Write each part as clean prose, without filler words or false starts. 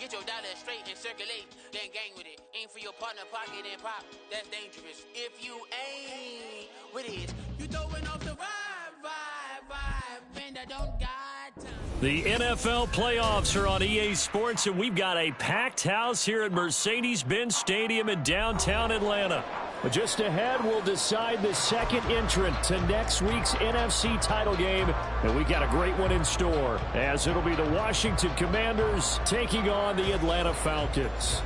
Get your dollar straight and circulate, then gang with it. Aim for your partner, pocket and pop. That's dangerous. If you ain't with it, you throwing off the vibe, man, I don't got time. The NFL playoffs are on EA Sports, and we've got a packed house here at Mercedes-Benz Stadium in downtown Atlanta. But just ahead, we'll decide the second entrant to next week's NFC title game, and we got a great one in store, as it'll be the Washington Commanders taking on the Atlanta Falcons.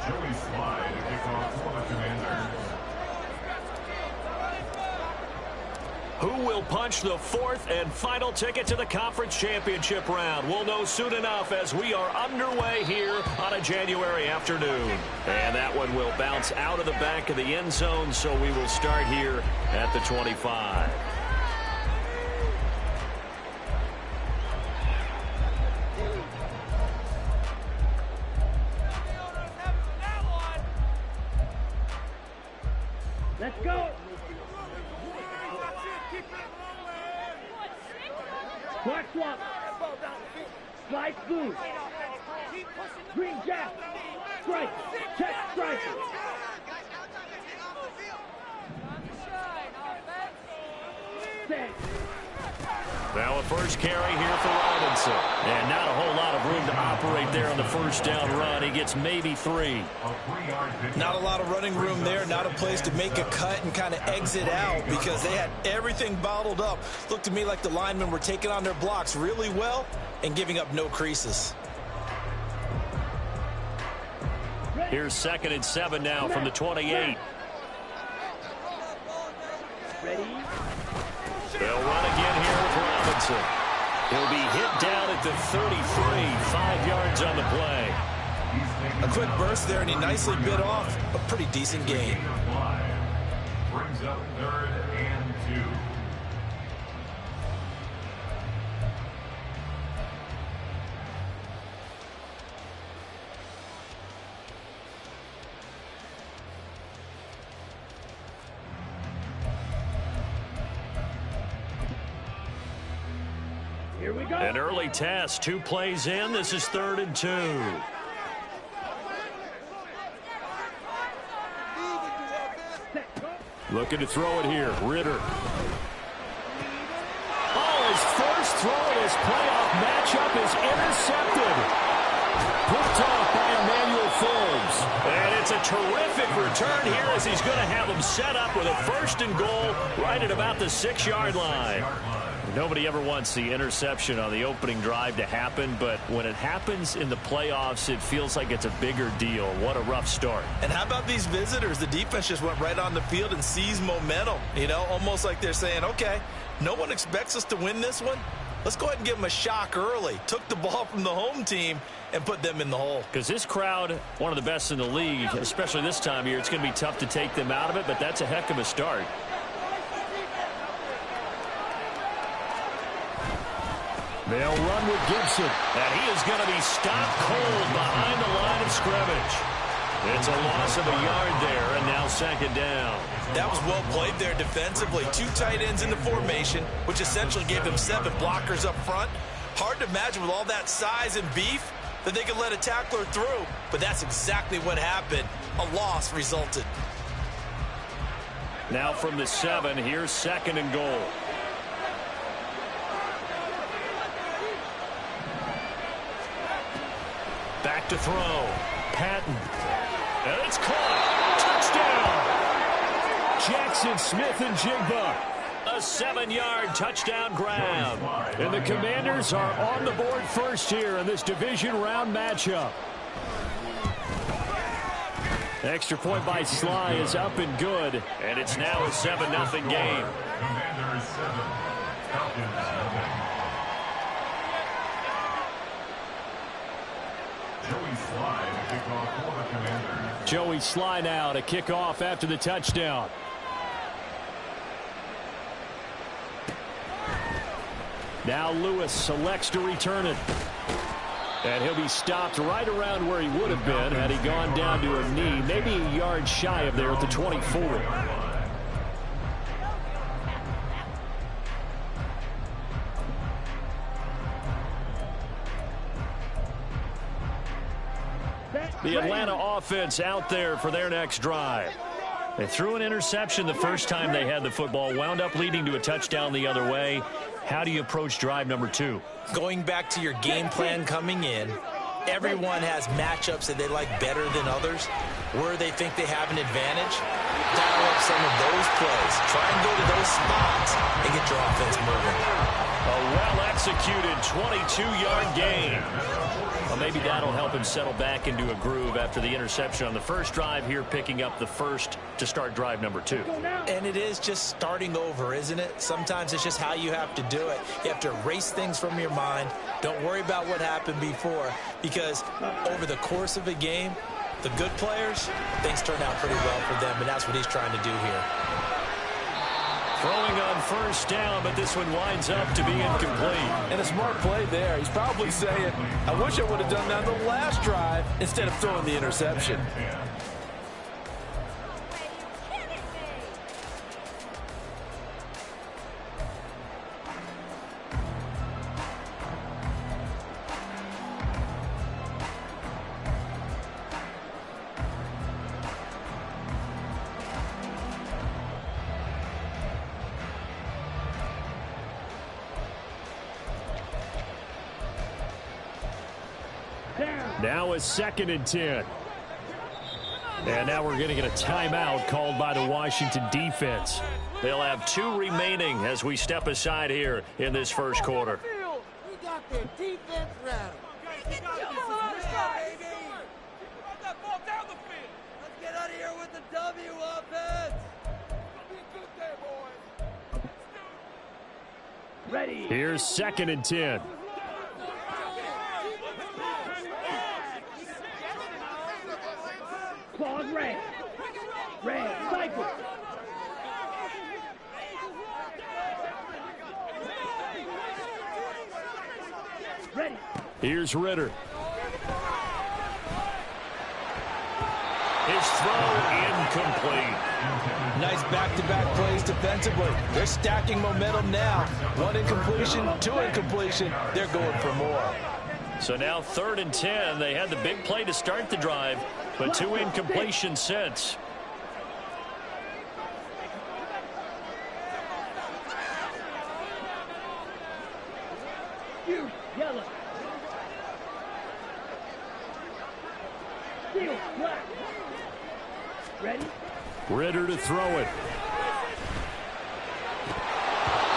Joey Slye to kick off for the Commanders. Who will punch the fourth and final ticket to the conference championship round? We'll know soon enough as we are underway here on a January afternoon. And that one will bounce out of the back of the end zone, so we will start here at the 25. Let's go. Black swap. Slide blue. Green jack. Strike. Check strike. Set. Now a first carry here for Robinson. And not a whole lot of room to operate there on the first down run. He gets maybe 3. Not a lot of running room there. Not a place to make a cut and kind of exit out because they had everything bottled up. Looked to me like the linemen were taking on their blocks really well and giving up no creases. Here's 2nd and 7 now from the 28. Ready? They'll run again here with Robinson. He'll be hit down at the 33, 5 yards on the play. A quick burst there, and he nicely bit off a pretty decent gain. Brings up 3rd and 2. Here we go. An early test, 2 plays in. This is 3rd and 2. Looking to throw it here. Ritter. Oh, his first throw in his playoff matchup is intercepted. Picked off by Emmanuel Forbes. And it's a terrific return here as he's going to have him set up with a 1st and goal right at about the 6-yard line. Nobody ever wants the interception on the opening drive to happen, but when it happens in the playoffs, it feels like it's a bigger deal. What a rough start. And how about these visitors? The defense just went right on the field and seized momentum. You know, almost like they're saying, okay, no one expects us to win this one. Let's go ahead and give them a shock early. Took the ball from the home team and put them in the hole. Because this crowd, one of the best in the league, especially this time of year, it's going to be tough to take them out of it, but that's a heck of a start. They'll run with Gibson. And he is going to be stopped cold behind the line of scrimmage. It's a loss of a yard there, and now 2nd down. That was well played there defensively. 2 tight ends in the formation, which essentially gave them 7 blockers up front. Hard to imagine with all that size and beef that they could let a tackler through, but that's exactly what happened. A loss resulted. Now from the 7, here's 2nd and goal. Back to throw. Patton. And it's caught. Touchdown. Jackson Smith and Jigba. A 7-yard touchdown grab. And the Commanders are on the board first here in this division round matchup. Extra point by Slye is up and good. And it's now a 7-0 game. Commanders 7, Falcons 7. Joey Slye to kick off for the Commanders. Joey Slye now to kick off after the touchdown. Now Lewis selects to return it. And he'll be stopped right around where he would have been had he gone down to a knee, maybe a yard shy of there at the 24. The Atlanta offense out there for their next drive. They threw an interception the first time they had the football, wound up leading to a touchdown the other way. How do you approach drive number 2? Going back to your game plan coming in, everyone has matchups that they like better than others, where they think they have an advantage. Dial up some of those plays. Try and go to those spots and get your offense moving. A well-executed 22-yard gain. Well, maybe that'll help him settle back into a groove after the interception on the first drive here, picking up the first to start drive number 2. And it is just starting over, isn't it? Sometimes it's just how you have to do it. You have to erase things from your mind. Don't worry about what happened before, because over the course of a game, the good players, things turn out pretty well for them, and that's what he's trying to do here. Throwing on first down, but this one winds up to be incomplete. And a smart play there. He's probably saying, I wish I would have done that the last drive instead of throwing the interception. Now it's 2nd and 10. And now we're going to get a timeout called by the Washington defense. They'll have 2 remaining as we step aside here in this first quarter. We got their defense rattled. Let's get out of here with the W, offense. Ready. Here's 2nd and 10. Claws red. Red. Cycle. Ready. Here's Ritter. His throw incomplete. Nice back-to-back plays defensively. They're stacking momentum now. 1 incompletion, 2 incompletion. They're going for more. So now 3rd and 10. They had the big play to start the drive, but 2 incompletions since. You. Yellow. Steel. Black. Ready. Ritter to throw it.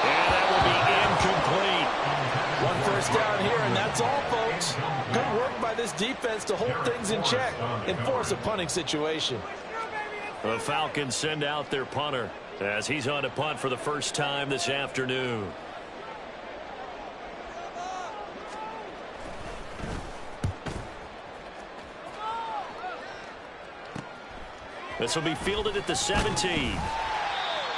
And that will be incomplete. 1 first down here, and that's all, folks. Good work by this defense to hold things in check and force a punting situation. The Falcons send out their punter as he's on to punt for the first time this afternoon. This will be fielded at the 17.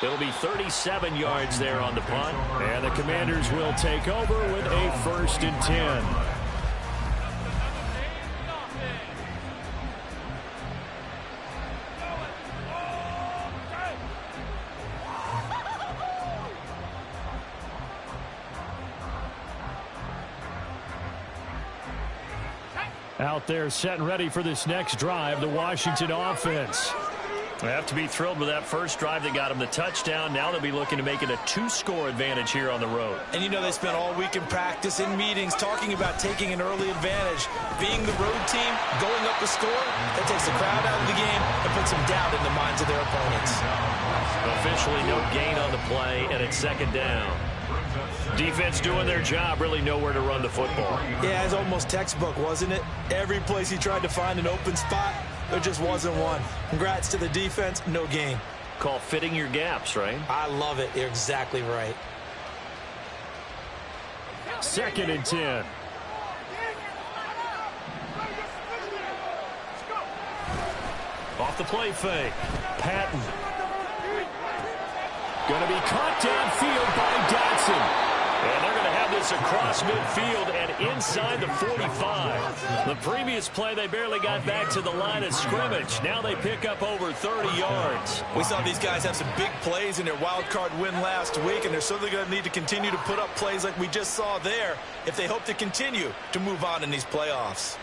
It'll be 37 yards there on the punt. And the Commanders will take over with a 1st and 10. Out there set and ready for this next drive, the Washington offense. They have to be thrilled with that first drive that got them the touchdown. Now they'll be looking to make it a 2-score advantage here on the road. And you know they spent all week in practice, in meetings, talking about taking an early advantage. Being the road team, going up a score, that takes the crowd out of the game and puts some doubt in the minds of their opponents. Officially no gain on the play, and it's 2nd down. Defense doing their job, really nowhere to run the football. Yeah, it's almost textbook, wasn't it? Every place he tried to find an open spot, there just wasn't one. Congrats to the defense, no gain. Call fitting your gaps, right? I love it. You're exactly right. 2nd and 10. Off the play fake. Patton. Going to be caught downfield by Dotson. And they're going to have this across midfield and inside the 45. The previous play, they barely got back to the line of scrimmage. Now they pick up over 30 yards. We saw these guys have some big plays in their wild card win last week, and they're certainly going to need to continue to put up plays like we just saw there if they hope to continue to move on in these playoffs.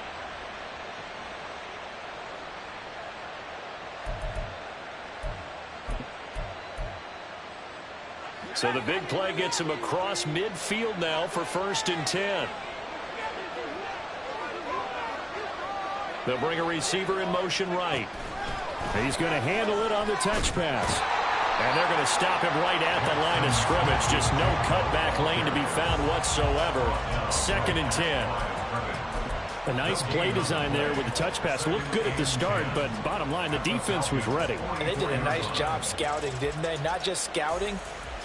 So the big play gets him across midfield now for 1st and 10. They'll bring a receiver in motion right. He's going to handle it on the touch pass. And they're going to stop him right at the line of scrimmage. Just no cutback lane to be found whatsoever. 2nd and 10. A nice play design there with the touch pass. Looked good at the start, but bottom line, the defense was ready. And they did a nice job scouting, didn't they? Not just scouting,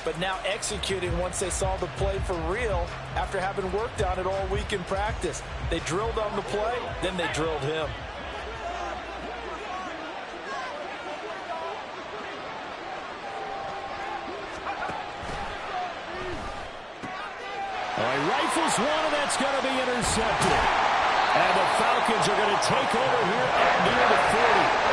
but now executing once they saw the play for real after having worked on it all week in practice. They drilled on the play, then they drilled him. All right, rifles one, and that's going to be intercepted. And the Falcons are going to take over here at near the 40.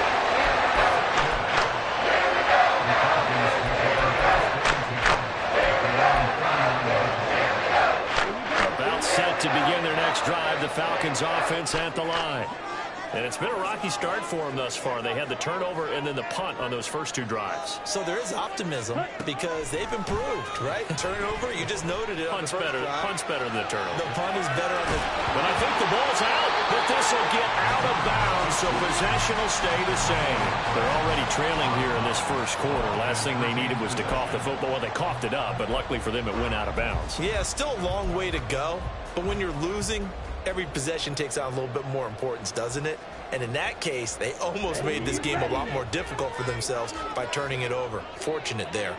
About set to begin their next drive, the Falcons offense at the line. And it's been a rocky start for them thus far. They had the turnover and then the punt on those first 2 drives. So there is optimism because they've improved, right? Turnover, you just noted it. Punt's better than the turnover. The punt is better on the... But I think the ball's out, but this will get out of bounds, so possession will stay the same. They're already trailing here in this first quarter. Last thing they needed was to cough the football. Well, they coughed it up, but luckily for them, it went out of bounds. Yeah, still a long way to go, but when you're losing, every possession takes on a little bit more importance, doesn't it? And in that case, they almost made this game a lot more difficult for themselves by turning it over. Fortunate there.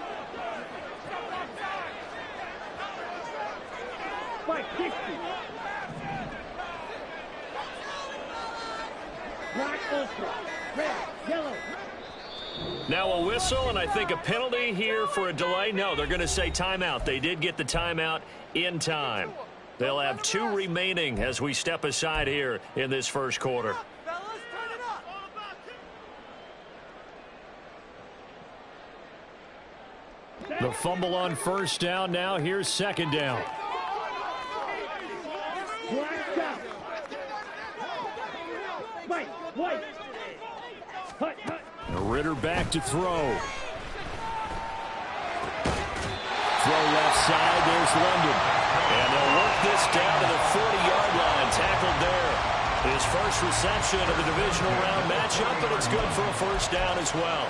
Mike, 60. Black ultra. Red, yellow. Now a whistle, and I think a penalty here for a delay. No, they're going to say timeout. They did get the timeout in time. They'll have 2 remaining as we step aside here in this first quarter. The fumble on first down. Now here's 2nd down. Black out. Mike, white. Hut, hut. Ritter back to throw. Throw left side. There's London. And they'll work this down to the 40-yard line. Tackled there. His first reception of the divisional round matchup, but it's good for a first down as well.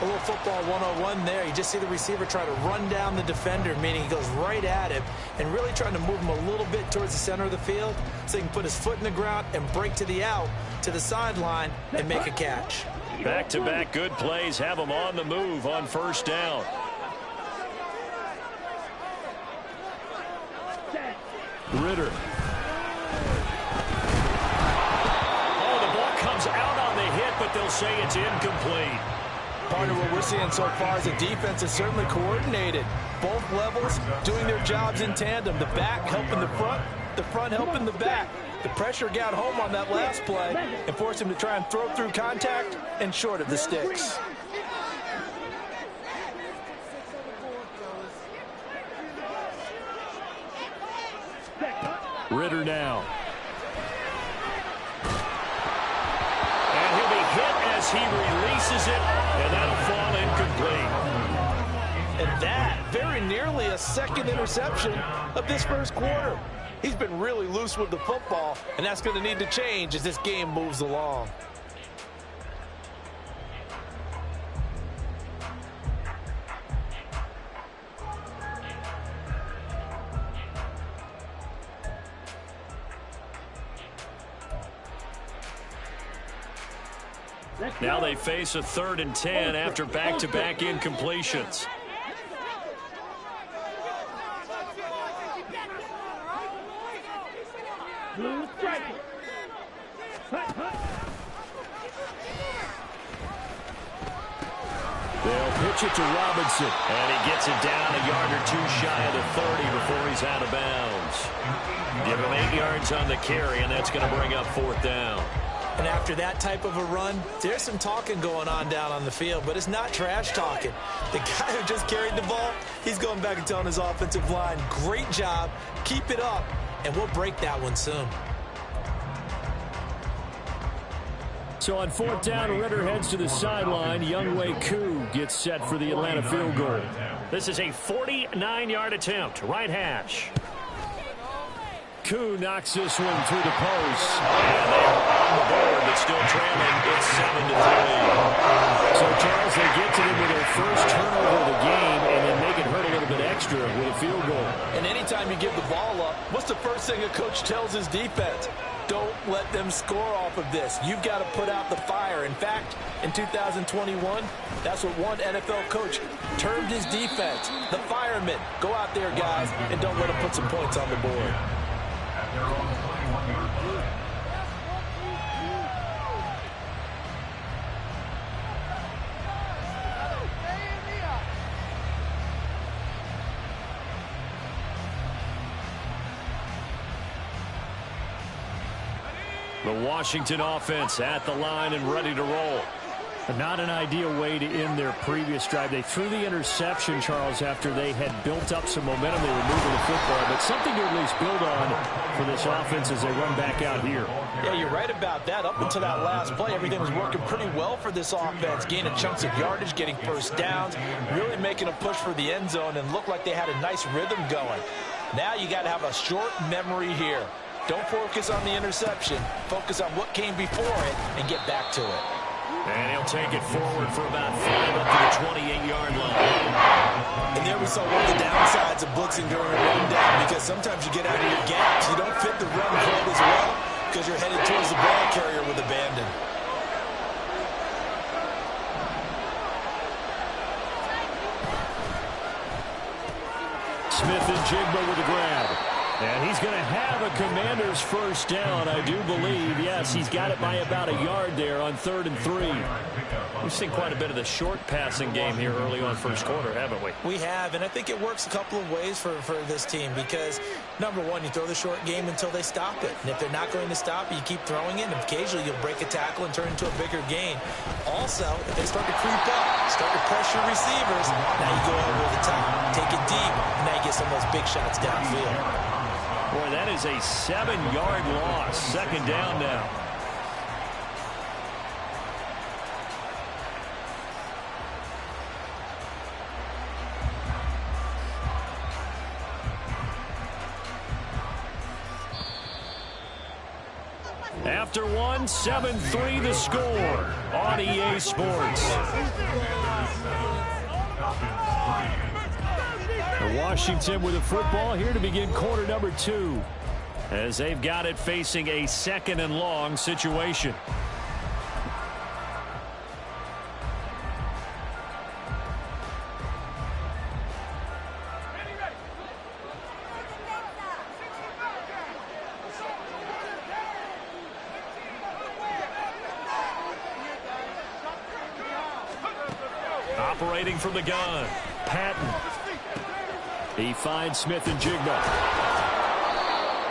A little football 101 there. You just see the receiver try to run down the defender, meaning he goes right at him and really trying to move him a little bit towards the center of the field so he can put his foot in the ground and break to the out, to the sideline, and make a catch. Back-to-back good plays have them on the move on first down. Ritter. Oh, the ball comes out on the hit, but they'll say it's incomplete. Part of what we're seeing so far is the defense is certainly coordinated. Both levels doing their jobs in tandem. The back helping the front helping the back. The pressure got home on that last play and forced him to try and throw through contact and short of the sticks. Ritter now. And he'll be hit as he releases it, and that'll fall incomplete. And that, very nearly a 2nd interception of this first quarter. He's been really loose with the football, and that's going to need to change as this game moves along. Now they face a 3rd and 10 after back-to-back incompletions. Blue striker. Hut, hut. They'll pitch it to Robinson, and he gets it down a yard or 2 shy of the 30 before he's out of bounds. Give him 8 yards on the carry, and that's going to bring up 4th down. And after that type of a run, there's some talking going on down on the field, but it's not trash talking. The guy who just carried the ball, he's going back and telling his offensive line, great job, keep it up, and we'll break that one soon. So on 4th down, Ritter heads to the sideline. Younghoe Koo gets set for the Atlanta field goal. This is a 49-yard attempt, right hash. Koo knocks this one through the post. And they are on the board, but still trailing. It's 7-3. So, Charles, they get to them with their first turnover of the game and then make it hurt a little bit extra with a field goal. And anytime you give the ball up, what's the first thing a coach tells his defense? Don't let them score off of this. You've got to put out the fire. In fact, in 2021, that's what one NFL coach termed his defense. The firemen. Go out there, guys, and don't let them put some points on the board. The Washington offense at the line and ready to roll. Not an ideal way to end their previous drive. They threw the interception, Charles, after they had built up some momentum. They were moving the football, but something to at least build on for this offense as they run back out here. Yeah, you're right about that. Up until that last play, everything was working pretty well for this offense. Gaining chunks of yardage, getting first downs, really making a push for the end zone, and looked like they had a nice rhythm going. Now you got to have a short memory here. Don't focus on the interception. Focus on what came before it and get back to it. And he'll take it forward for about 5 up to the 28-yard line. And there we saw one of the downsides of blitzing during a rundown, because sometimes you get out of your gaps. You don't fit the run quite as well because you're headed towards the ball carrier with abandon. Smith and Jigba with the grab. And he's going to have a Commander's first down, I do believe. Yes, he's got it by about a yard there on 3rd and 3. We've seen quite a bit of the short passing game here early on first quarter, haven't we? We have, and I think it works a couple of ways for this team because, number one, you throw the short game until they stop it. And if they're not going to stop it, you keep throwing it, and occasionally you'll break a tackle and turn into a bigger gain. Also, if they start to creep up, start to pressure receivers, now you go over the top, take it deep, and now you get some of those big shots downfield. Boy, that is a 7-yard loss. 2nd down now. After 1, 7-3 the score on EA Sports. Washington with the football here to begin quarter number 2 as they've got it facing a 2nd and long situation. Operating from the gun, Patton. He finds Smith and Jigba.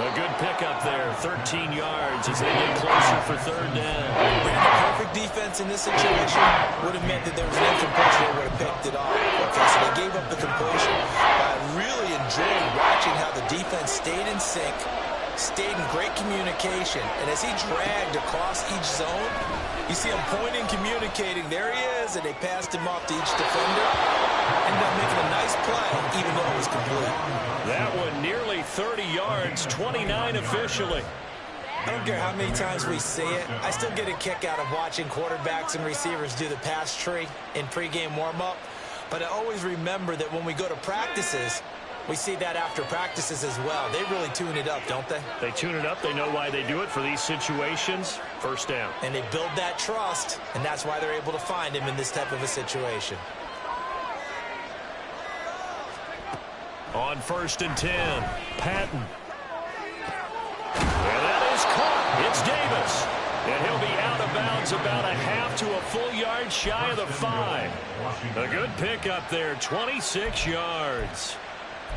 A good pickup there, 13 yards as they get closer for 3rd down. Brandon, perfect defense in this situation would have meant that there was an incompletion. They would have picked it off. Okay, so they gave up the completion. I really enjoyed watching how the defense stayed in sync, stayed in great communication, and as he dragged across each zone, you see him pointing, communicating. There he is, and they passed him off to each defender. Ended up making a nice play, even though it was complete. That one nearly 30 yards, 29 officially. I don't care how many times we see it. I still get a kick out of watching quarterbacks and receivers do the pass tree in pregame warm-up. But I always remember that when we go to practices, we see that after practices as well. They really tune it up, don't they? They tune it up. They know why they do it for these situations. First down. And they build that trust, and that's why they're able to find him in this type of a situation. On 1st and 10, Patton. And that is caught. It's Davis. And he'll be out of bounds about a half to a full yard shy of the 5. A good pickup there, 26 yards.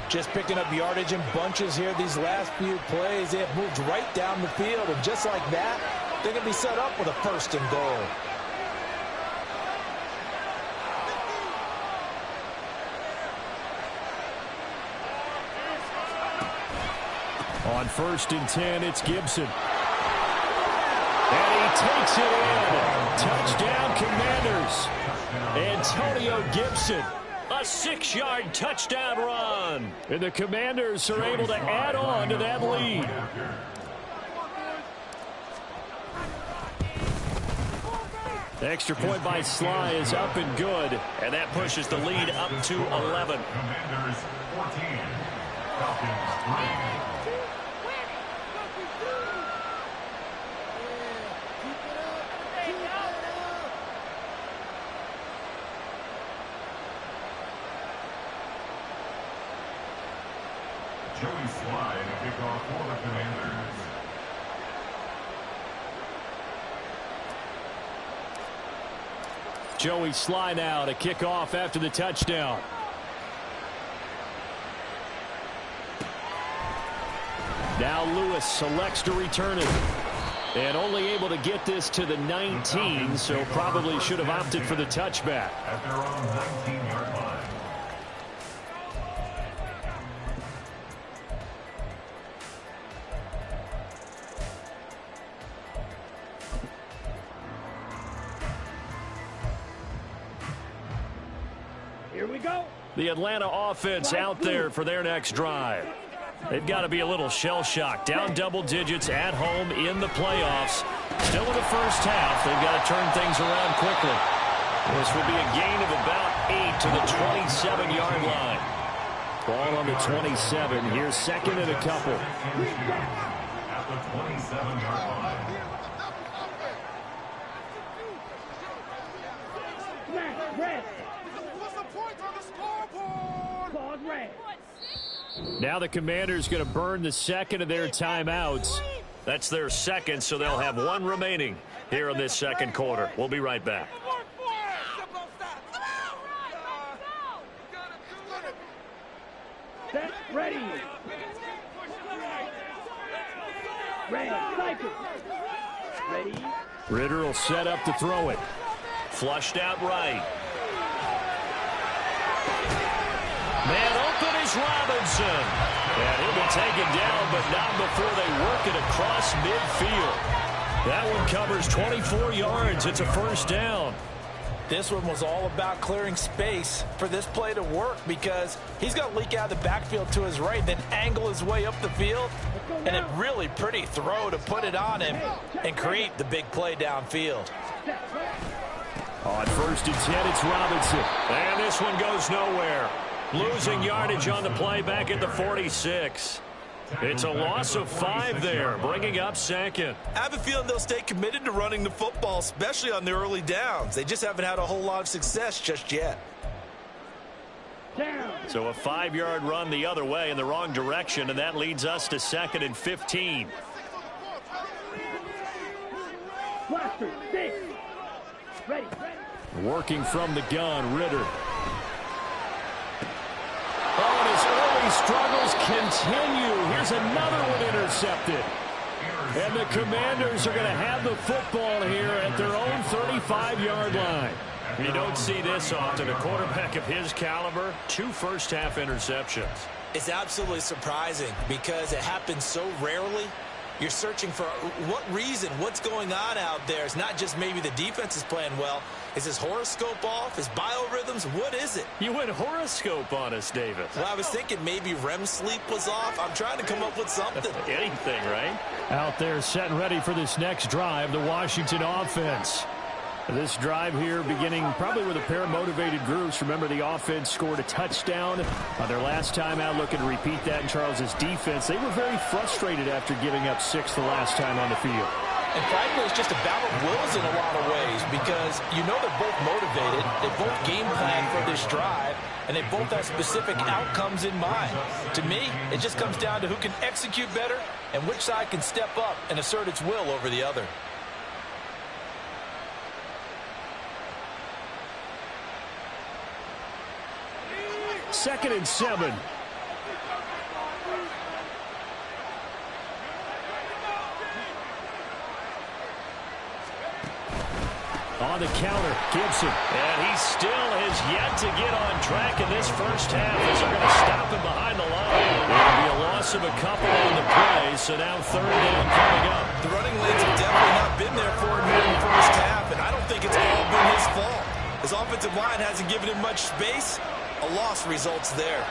Just picking up yardage in bunches here these last few plays. They have moved right down the field, and just like that, they're going to be set up with a 1st and goal. On 1st and 10, it's Gibson. And he takes it in. Touchdown, Commanders. Antonio Gibson, a 6-yard touchdown run. And the Commanders are able to add on to that lead. The extra point by Sly is up and good, and that pushes the lead up to 11. Commanders 14, Falcons 3. Joey Sly to kick off for the Commanders. Joey Sly now to kick off after the touchdown. Now Lewis selects to return it. And only able to get this to the 19, so probably should have opted for the touchback. At their own 19-yard line. Here we go. The Atlanta offense out there for their next drive. They've got to be a little shell-shocked. Down double digits at home in the playoffs. Still in the first half. They've got to turn things around quickly. This will be a gain of about 8 to the 27-yard line. Ball on the 27. Here's second and a couple. At the 27-yard line. Red. Pause red. Now the Commanders going to burn the second of their timeouts. That's their second, so they'll have one remaining here in this second quarter. We'll be right back. Set, ready. Red, cycle. Ready. Ritter will set up to throw it. Flushed out right. Man open is Robinson. And he'll be taken down, but not before they work it across midfield. That one covers 24 yards. It's a first down. This one was all about clearing space for this play to work because he's got to leak out of the backfield to his right, then angle his way up the field. And a really pretty throw to put it on him and create the big play downfield. On first and 10, it's Robinson. And this one goes nowhere. Losing yardage on the play back at the 46. It's a loss of 5 there, bringing up second. I have a feeling they'll stay committed to running the football, especially on the early downs. They just haven't had a whole lot of success just yet. So a 5-yard run the other way in the wrong direction, and that leads us to second and 15. Blaster, 6. Ready. Working from the gun, Ritter. Oh, and his early struggles continue. Here's another one intercepted. And the Commanders are going to have the football here at their own 35-yard line. You don't see this often. A quarterback of his caliber, 2 first-half interceptions. It's absolutely surprising because it happens so rarely. You're searching for what reason, what's going on out there. It's not just maybe the defense is playing well. Is his horoscope off? His biorhythms? What is it? You went horoscope on us, David. Well, I was thinking maybe REM sleep was off. I'm trying to come up with something. Anything, right? Out there set and ready for this next drive, the Washington offense. This drive here beginning probably with a pair of motivated groups. Remember, the offense scored a touchdown on their last time out. Looking to repeat that in Charles's defense. They were very frustrated after giving up 6 the last time on the field. And frankly, it's just a battle of wills in a lot of ways because you know they're both motivated. They both game plan for this drive, and they both have specific outcomes in mind. To me, it just comes down to who can execute better and which side can step up and assert its will over the other. Second and 7. On the counter, Gibson. And he still has yet to get on track in this first half as they're going to stop him behind the line. There'll be a loss of a couple on the play, so now third down coming up. The running lanes have definitely not been there for him here offensive line hasn't given him much space. A loss results there.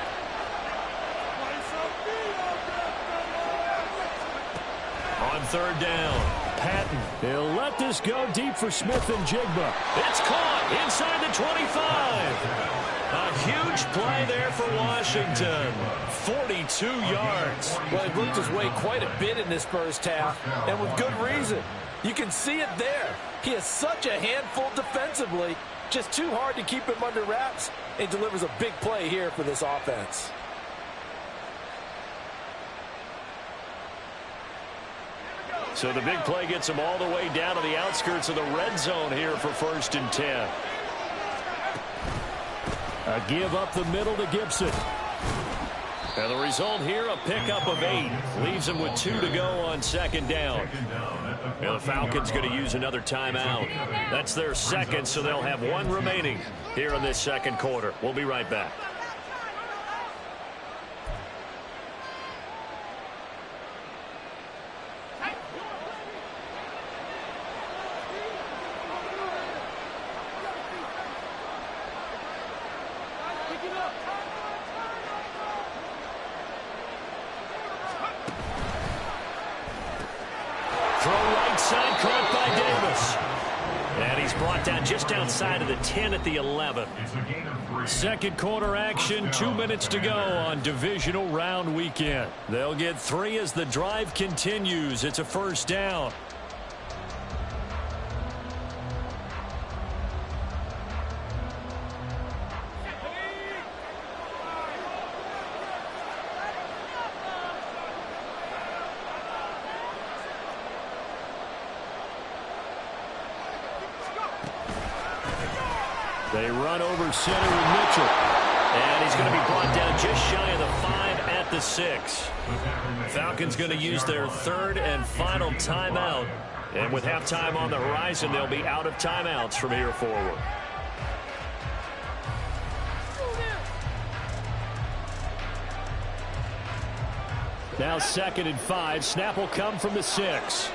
On third down, Patton. He'll let this go deep for Smith and Jigba. It's caught inside the 25. A huge play there for Washington. 42 yards. Well, he worked his way quite a bit in this first half, and with good reason. You can see it there. He is such a handful defensively. Just too hard to keep him under wraps. He delivers a big play here for this offense. So the big play gets him all the way down to the outskirts of the red zone here for 1st and 10. A give up the middle to Gibson. And the result here, a pickup of 8. Leaves him with 2 to go on 2nd down. And the Falcons going to use another timeout. That's their 2nd, so they'll have 1 remaining here in this 2nd quarter. We'll be right back. Just outside of the 10 at the 11. 2nd quarter action, 2 minutes to go on divisional round weekend. They'll get 3 as the drive continues. It's a 1st down. They run over center with Mitchell. And he's going to be brought down just shy of the 5 at the 6. Falcons going to use their 3rd and final timeout. And with halftime on the horizon, they'll be out of timeouts from here forward. Now 2nd and 5. Snap will come from the 6.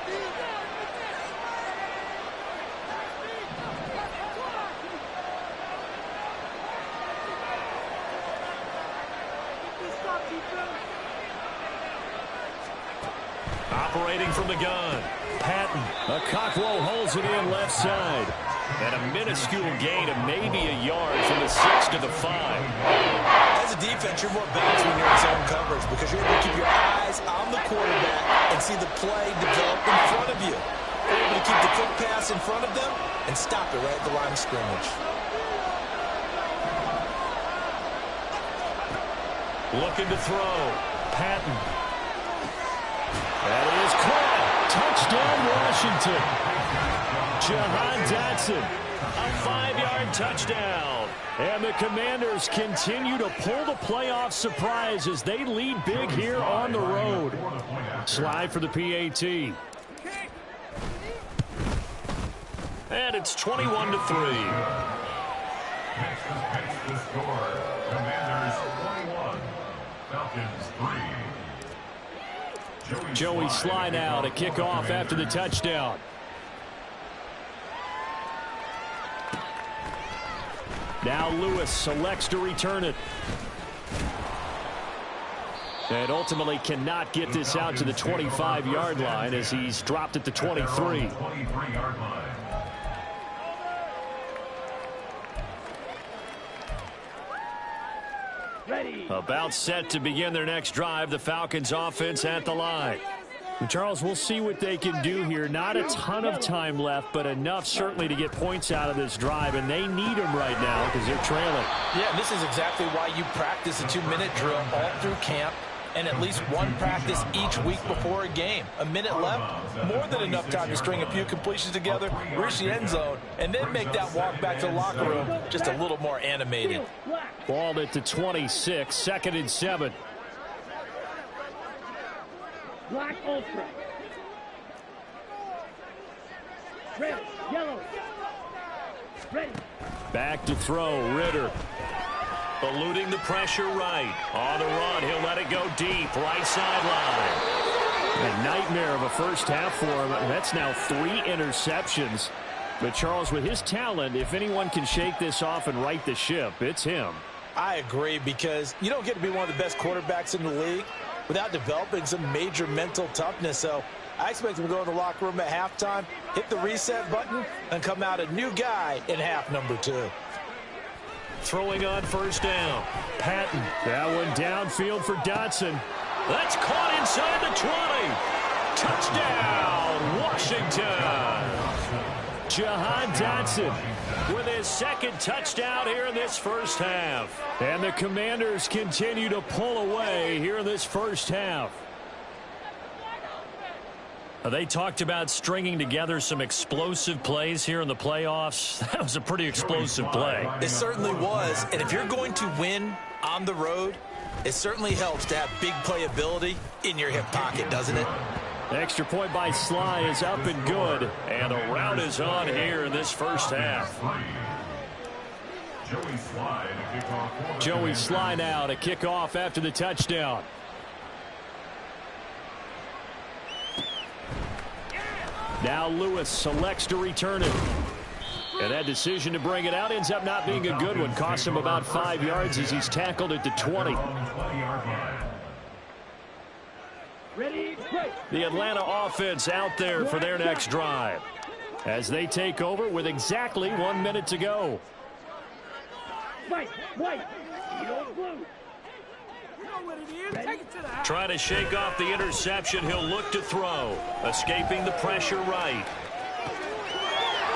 Operating from the gun, Patton. Akakwo holds it in left side. And a minuscule gain of maybe a yard from the 6 to the 5. As a defense, you're more balanced when you're in zone coverage because you're able to keep your eyes on the quarterback and see the play develop in front of you. You're able to keep the quick pass in front of them and stop it right at the line of scrimmage. Looking to throw, Patton. That is caught. Touchdown, Washington. Jahan Dotson, a 5-yard touchdown. And the Commanders continue to pull the playoff surprise as they lead big here on the road. Slide for the PAT. And it's 21-3. Next the score. Commanders 21, Falcons 3. Joey Sly now to kick off after the touchdown. Now Lewis selects to return it. And ultimately cannot get this out to the 25-yard line as he's dropped at the 23. 23-yard line. Ready. About set to begin their next drive, the Falcons offense at the line. And Charles, we'll see what they can do here. Not a ton of time left, but enough certainly to get points out of this drive, and they need them right now because they're trailing. Yeah, this is exactly why you practice a 2-minute drill all through camp and at least one practice each week before a game. A minute left, more than enough time to string a few completions together, reach the end zone, and then make that walk back to the locker room just a little more animated. Ball at the 26, 2nd and 7. Black ultra. Red, yellow. Ready. Back to throw, Ritter. Eluding the pressure right. On the run, he'll let it go deep, right sideline. A nightmare of a first half for him. That's now 3 interceptions. But, Charles, with his talent, if anyone can shake this off and right the ship, it's him. I agree, because you don't get to be one of the best quarterbacks in the league without developing some major mental toughness. So I expect him to go in the locker room at halftime, hit the reset button, and come out a new guy in half number 2. Throwing on first down. Patton. That one downfield for Dotson. That's caught inside the 20. Touchdown, Washington. Jahan Dotson with his second touchdown here in this first half. And the Commanders continue to pull away here in this first half. They talked about stringing together some explosive plays here in the playoffs. That was a pretty explosive play. It certainly was. And if you're going to win on the road, it certainly helps to have big playability in your hip pocket, doesn't it? Extra point by Sly is up and good. And a rout is on here in this first half. Joey Sly now to kick off after the touchdown. Now Lewis selects to return it. And that decision to bring it out ends up not being a good one. Costs him about 5 yards as he's tackled at the 20. The Atlanta offense out there for their next drive as they take over with exactly 1 minute to go. Trying to shake off the interception. He'll look to throw. Escaping the pressure right.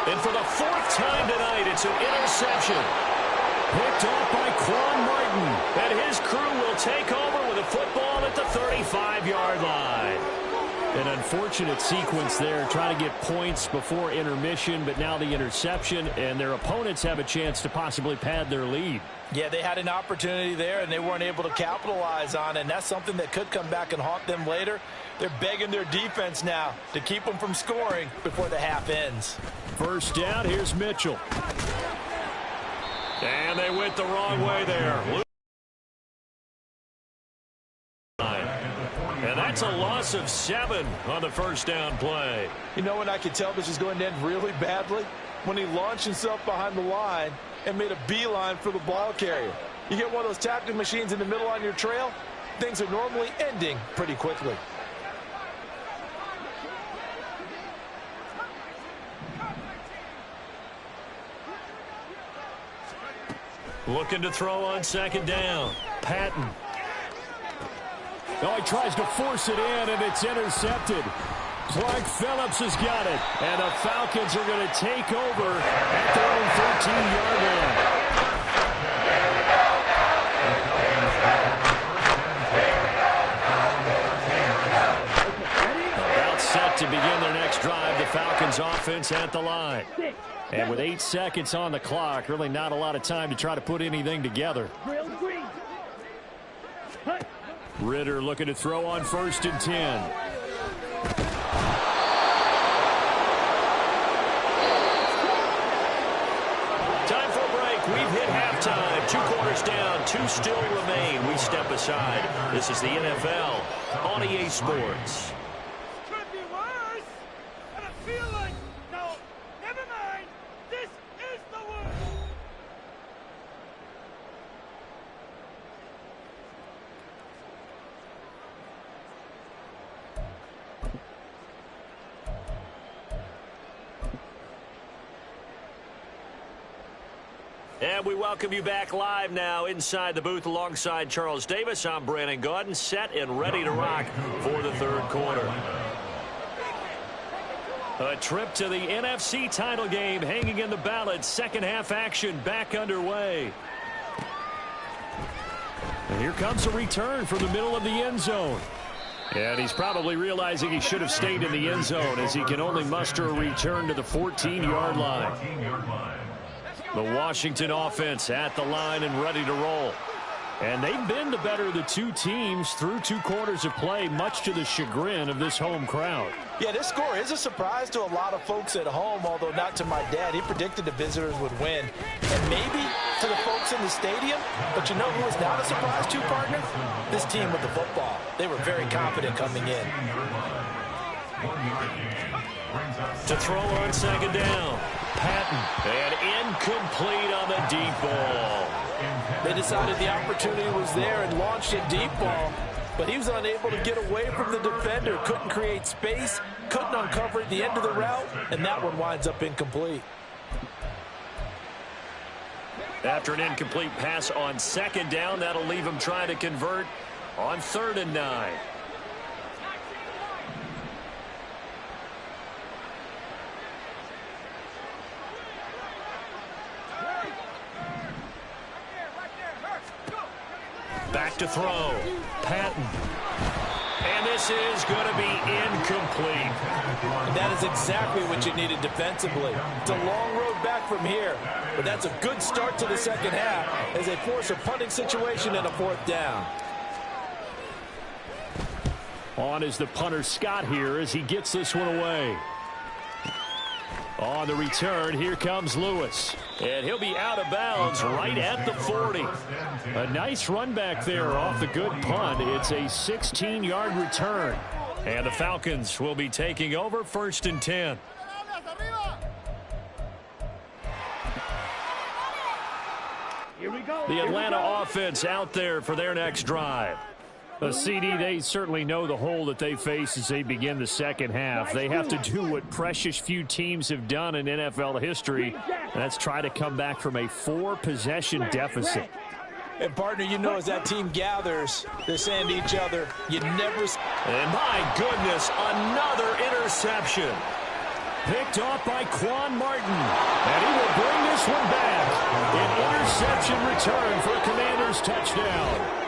And for the 4th time tonight, it's an interception. Picked off by Quan Martin. And his crew will take over with a football at the 35-yard line. An unfortunate sequence there, trying to get points before intermission, but now the interception, and their opponents have a chance to possibly pad their lead. Yeah, they had an opportunity there, and they weren't able to capitalize on it, and that's something that could come back and haunt them later. They're begging their defense now to keep them from scoring before the half ends. First down, here's Mitchell. And they went the wrong way there. And that's a loss of 7 on the first down play. You know when I could tell this is going to end really badly? When he launched himself behind the line and made a beeline for the ball carrier. You get one of those tackling machines in the middle on your trail, things are normally ending pretty quickly. Looking to throw on second down. Patton. Oh, he tries to force it in, and it's intercepted. Clark Phillips has got it. And the Falcons are going to take over at their own 13-yard line. About set to begin their next drive, the Falcons offense at the line. And with 8 seconds on the clock, really not a lot of time to try to put anything together. Ritter looking to throw on 1st and 10. Time for a break. We've hit halftime. 2 quarters down. 2 still remain. We step aside. This is the NFL on EA Sports. Could be worse. And I feel like, no, never mind. This is the worst. And we welcome you back live now inside the booth alongside Charles Davis. I'm Brandon Gaudin, set and ready to rock for the 3rd quarter. A trip to the NFC title game hanging in the balance. Second half action back underway. And here comes a return from the middle of the end zone. And he's probably realizing he should have stayed in the end zone as he can only muster a return to the 14-yard line. The Washington offense at the line and ready to roll. And they've been the better of the 2 teams through 2 quarters of play, much to the chagrin of this home crowd. Yeah, this score is a surprise to a lot of folks at home, although not to my dad. He predicted the visitors would win. And maybe to the folks in the stadium. But you know who is not a surprise to, partner? This team with the football. They were very confident coming in. To throw on second down. Patton. And incomplete on the deep ball. They decided the opportunity was there and launched a deep ball, but he was unable to get away from the defender. Couldn't create space, couldn't uncover at the end of the route, and that one winds up incomplete. After an incomplete pass on second down, that'll leave him trying to convert on 3rd and 9. Back to throw. Patton. And this is going to be incomplete. That is exactly what you needed defensively. It's a long road back from here, but that's a good start to the second half as they force a punting situation and a 4th down. On is the punter Scott here as he gets this one away. On the return, here comes Lewis. And he'll be out of bounds right at the 40. A nice run back there off the good punt. It's a 16-yard return. And the Falcons will be taking over 1st and 10. The Atlanta offense out there for their next drive. The CD, they certainly know the hole that they face as they begin the second half. They have to do what precious few teams have done in NFL history, and that's try to come back from a 4-possession deficit. And, partner, you know as that team gathers, they're saying to each other, you never... And, my goodness, another interception. Picked off by Quan Martin. And he will bring this one back. An interception return for a Commanders touchdown.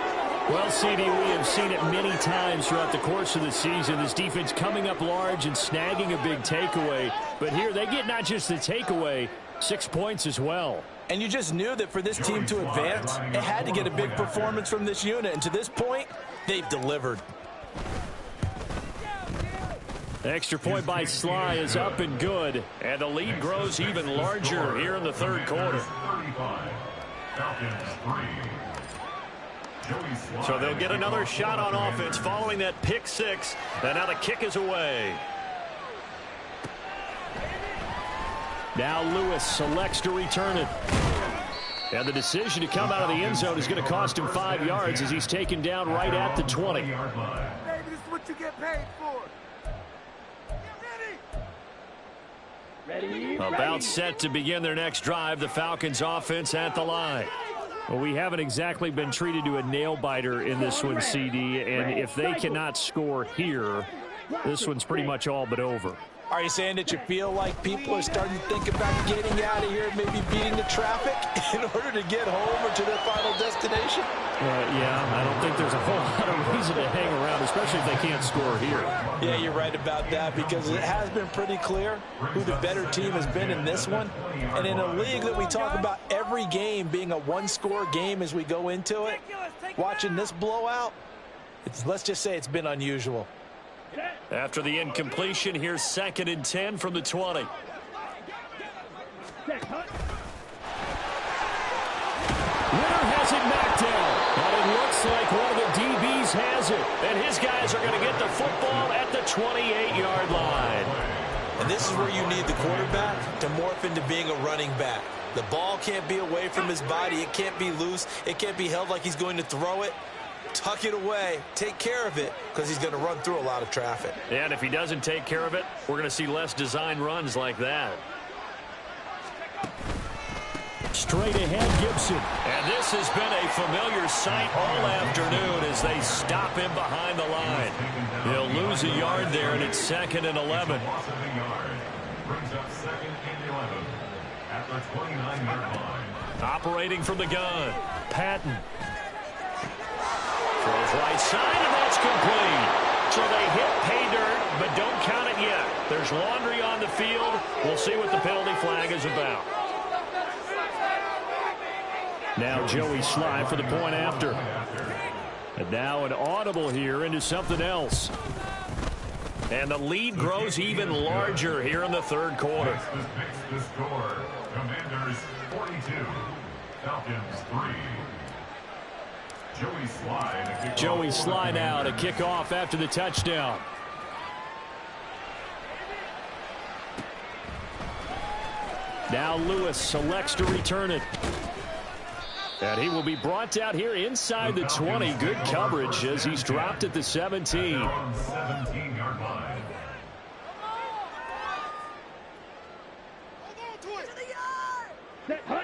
Well, CD, we have seen it many times throughout the course of the season. This defense coming up large and snagging a big takeaway. But here they get not just the takeaway, 6 points as well. And you just knew that for this team to advance, it had to get a big performance from this unit. And to this point, they've delivered. Extra point by Sly is up and good. And the lead grows even larger here in the 3rd quarter. So they'll get another shot on offense following that pick 6. And now the kick is away. Now Lewis selects to return it. And the decision to come out of the end zone is going to cost him 5 yards as he's taken down right at the 20. Baby, this is what you get paid for. Ready? About set to begin their next drive. The Falcons offense at the line. Well, we haven't exactly been treated to a nail-biter in this one, CD, and if they cannot score here, this one's pretty much all but over. Are you saying that you feel like people are starting to think about getting out of here, maybe beating the traffic in order to get home or to their final destination? Yeah, I don't think there's a whole lot of reason to hang around, especially if they can't score here. Yeah, you're right about that because it has been pretty clear who the better team has been in this one. And in a league that we talk about every game being a one-score game as we go into it, watching this blowout, let's just say it's been unusual. After the incompletion, here's 2nd and 10 from the 20. Winner has it knocked down, but it looks like one of the DBs has it. And his guys are going to get the football at the 28-yard line. And this is where you need the quarterback to morph into being a running back. The ball can't be away from his body. It can't be loose. It can't be held like he's going to throw it. Tuck it away, take care of it, because he's going to run through a lot of traffic. And if he doesn't take care of it, we're going to see less design runs like that. Straight ahead, Gibson. And this has been a familiar sight all afternoon as they stop him behind the line. He'll lose a yard there, and it's 2nd and 11. Brings up 2nd and 11 at the 29-yard line. Operating from the gun, Patton. Throws right side, and that's complete. So they hit pay dirt, but don't count it yet. There's laundry on the field. We'll see what the penalty flag is about. Now Joey Sly for the point after. And now an audible here into something else. And the lead grows even larger here in the 3rd quarter. The score, Commanders 42, Falcons 3. Joey Sly now to kick off after the touchdown. Now Lewis selects to return it. And he will be brought out here inside the 20. Good coverage as he's dropped at the 17. 17-yard line.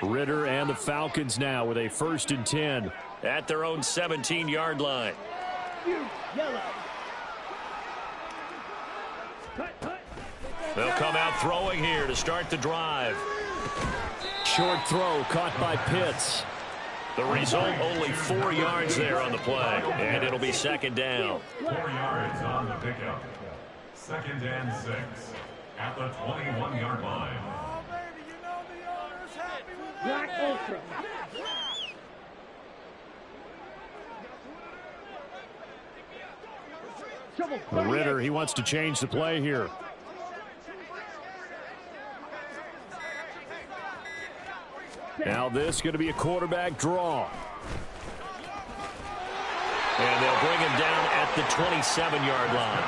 Ritter and the Falcons now with a 1st and 10 at their own 17-yard line. They'll come out throwing here to start the drive. Short throw caught by Pitts. The result, only 4 yards there on the play, and it'll be 2nd down. 4 yards on the pickup. 2nd and 6 at the 21-yard line. Oh, baby, you know the owner's happy with Black Ultra. Ritter, he wants to change the play here. Now this going to be a quarterback draw. And they'll bring him down at the 27-yard line.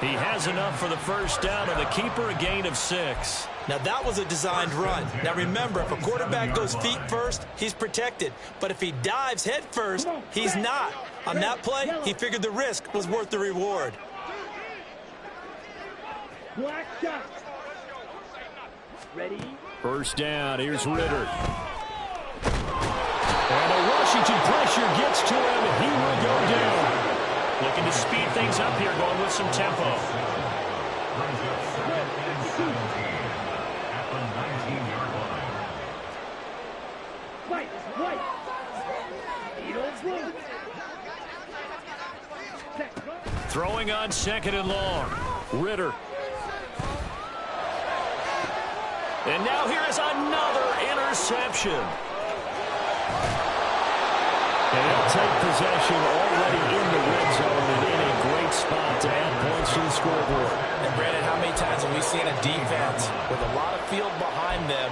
He has enough for the 1st down, and the keeper a gain of 6. Now, that was a designed run. Now, remember, if a quarterback goes feet first, he's protected. But if he dives head first, he's not. On that play, he figured the risk was worth the reward. Black shot. Ready? 1st down, here's Ritter. And a Washington pressure gets to him, and he will go down. Looking to speed things up here, going with some tempo. Brings up 2nd and 17 at the 19-yard line. White. Throwing on 2nd and long. Ritter. And now here is another interception. And they'll take possession already in the red zone and in a great spot to add points to the scoreboard. And Brandon, how many times have we seen a defense with a lot of field behind them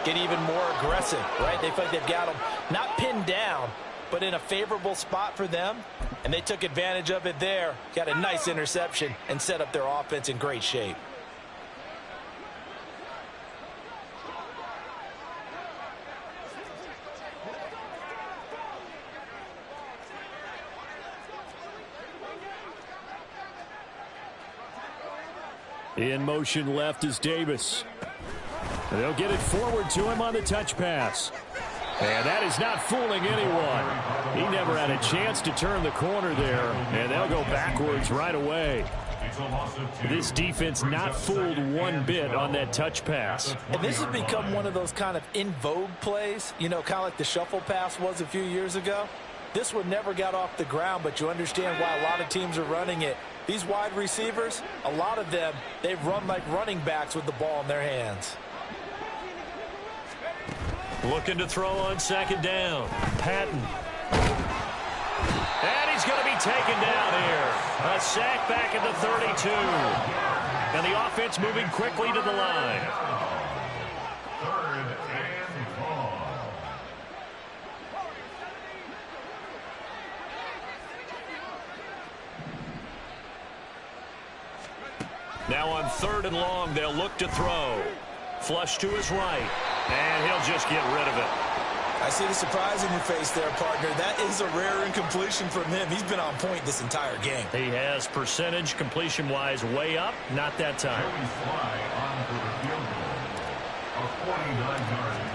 get even more aggressive, right? They feel like they've got them not pinned down, but in a favorable spot for them, and they took advantage of it there. Got a nice interception and set up their offense in great shape. In motion left is Davis. And they'll get it forward to him on the touch pass. And that is not fooling anyone. He never had a chance to turn the corner there, and they'll go backwards right away. This defense not fooled one bit on that touch pass. And this has become one of those kind of in vogue plays, you know, kind of like the shuffle pass was a few years ago. This one never got off the ground, but you understand why a lot of teams are running it. These wide receivers, a lot of them, they've run like running backs with the ball in their hands. Looking to throw on 2nd down. Patton. And he's going to be taken down here. A sack back at the 32. And the offense moving quickly to the line. 3rd and long. Now on 3rd and long, they'll look to throw. Flush to his right. And he'll just get rid of it. I see the surprise in your face there, partner. That is a rare incompletion from him. He's been on point this entire game. He has percentage completion-wise way up. Not that time. Joey Sly on for the field goal. A 49-yard attempt.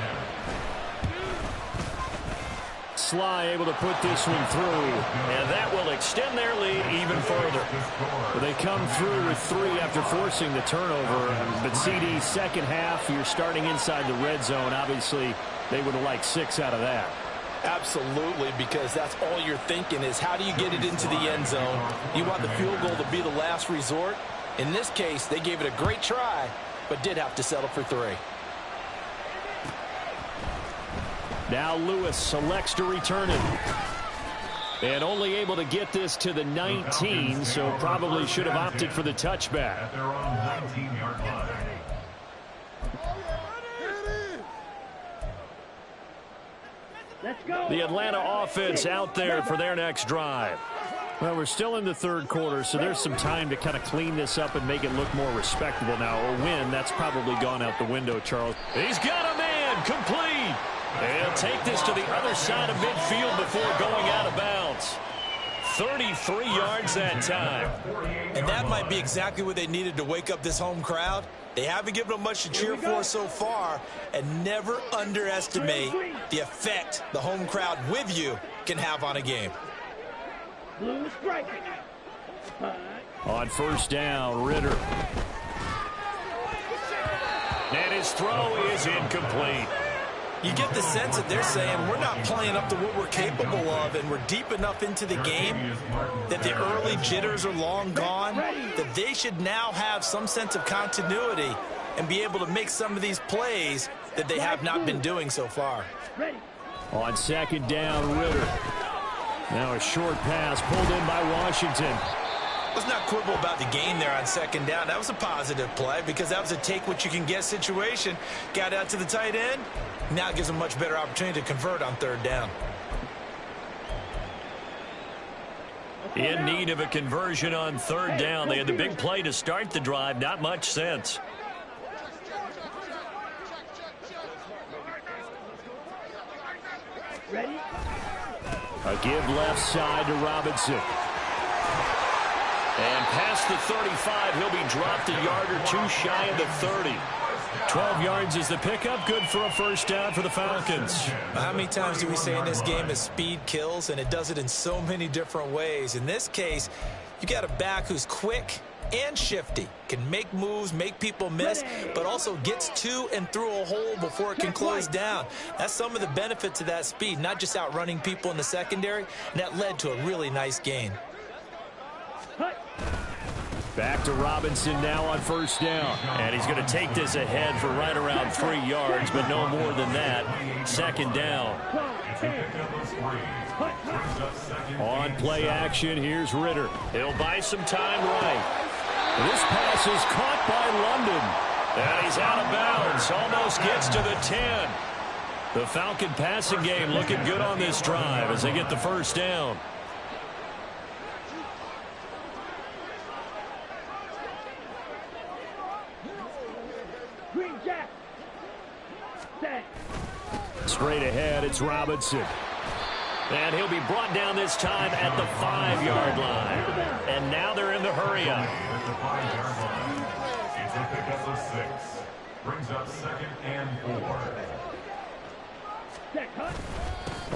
Sly able to put this one through, and that will extend their lead even further. They come through with 3 after forcing the turnover, but CD, second half, you're starting inside the red zone. Obviously, they would have liked 6 out of that. Absolutely, because that's all you're thinking is how do you get it into the end zone? You want the field goal to be the last resort. In this case, they gave it a great try, but did have to settle for 3. Now Lewis selects to return it. And only able to get this to the 19, so probably should have opted for the touchback. At their own 19-yard line. Let's go. The Atlanta offense out there for their next drive. Well, we're still in the third quarter, so there's some time to kind of clean this up and make it look more respectable now. A win, that's probably gone out the window, Charles. He's got a man, complete. He'll take this to the other side of midfield before going out of bounds. 33 yards that time. And that might be exactly what they needed to wake up this home crowd. They haven't given them much to cheer for so far, and never underestimate the effect the home crowd with you can have on a game. On first down, Ritter. And his throw is incomplete. You get the sense that they're saying we're not playing up to what we're capable of, and we're deep enough into the game that the early jitters are long gone, that they should now have some sense of continuity and be able to make some of these plays that they have not been doing so far. On second down, Ritter. Now a short pass pulled in by Washington. Let's not quibble about the gain there on second down. That was a positive play because that was a take-what-you-can-get situation. Got out to the tight end. Now it gives them a much better opportunity to convert on third down. In need of a conversion on third down. They had the big play to start the drive. Not much sense. A give left side to Robinson. And past the 35, he'll be dropped a yard or two shy of the 30. 12 yards is the pickup. Good for a first down for the Falcons. How many times do we say in this game that speed kills, and it does it in so many different ways? In this case, you got a back who's quick and shifty, can make moves, make people miss, but also gets to and through a hole before it can close down. That's some of the benefits of that speed, not just outrunning people in the secondary, and that led to a really nice gain. Back to Robinson now on first down. And he's going to take this ahead for right around 3 yards, but no more than that. Second down. On play action, here's Ritter. He'll buy some time right. This pass is caught by London. And he's out of bounds. Almost gets to the 10. The Falcon passing game looking good on this drive as they get the first down. Straight ahead, it's Robinson. And he'll be brought down this time at the 5-yard line. And now they're in the hurry-up. At the 5-yard line, it's a pickup of 6. Brings up second and 4.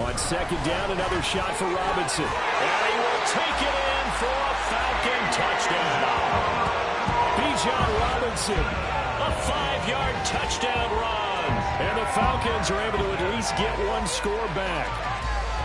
On second down, another shot for Robinson. And he will take it in for a Falcon touchdown. Bijan Robinson, a 5-yard touchdown run. And the Falcons are able to at least get one score back.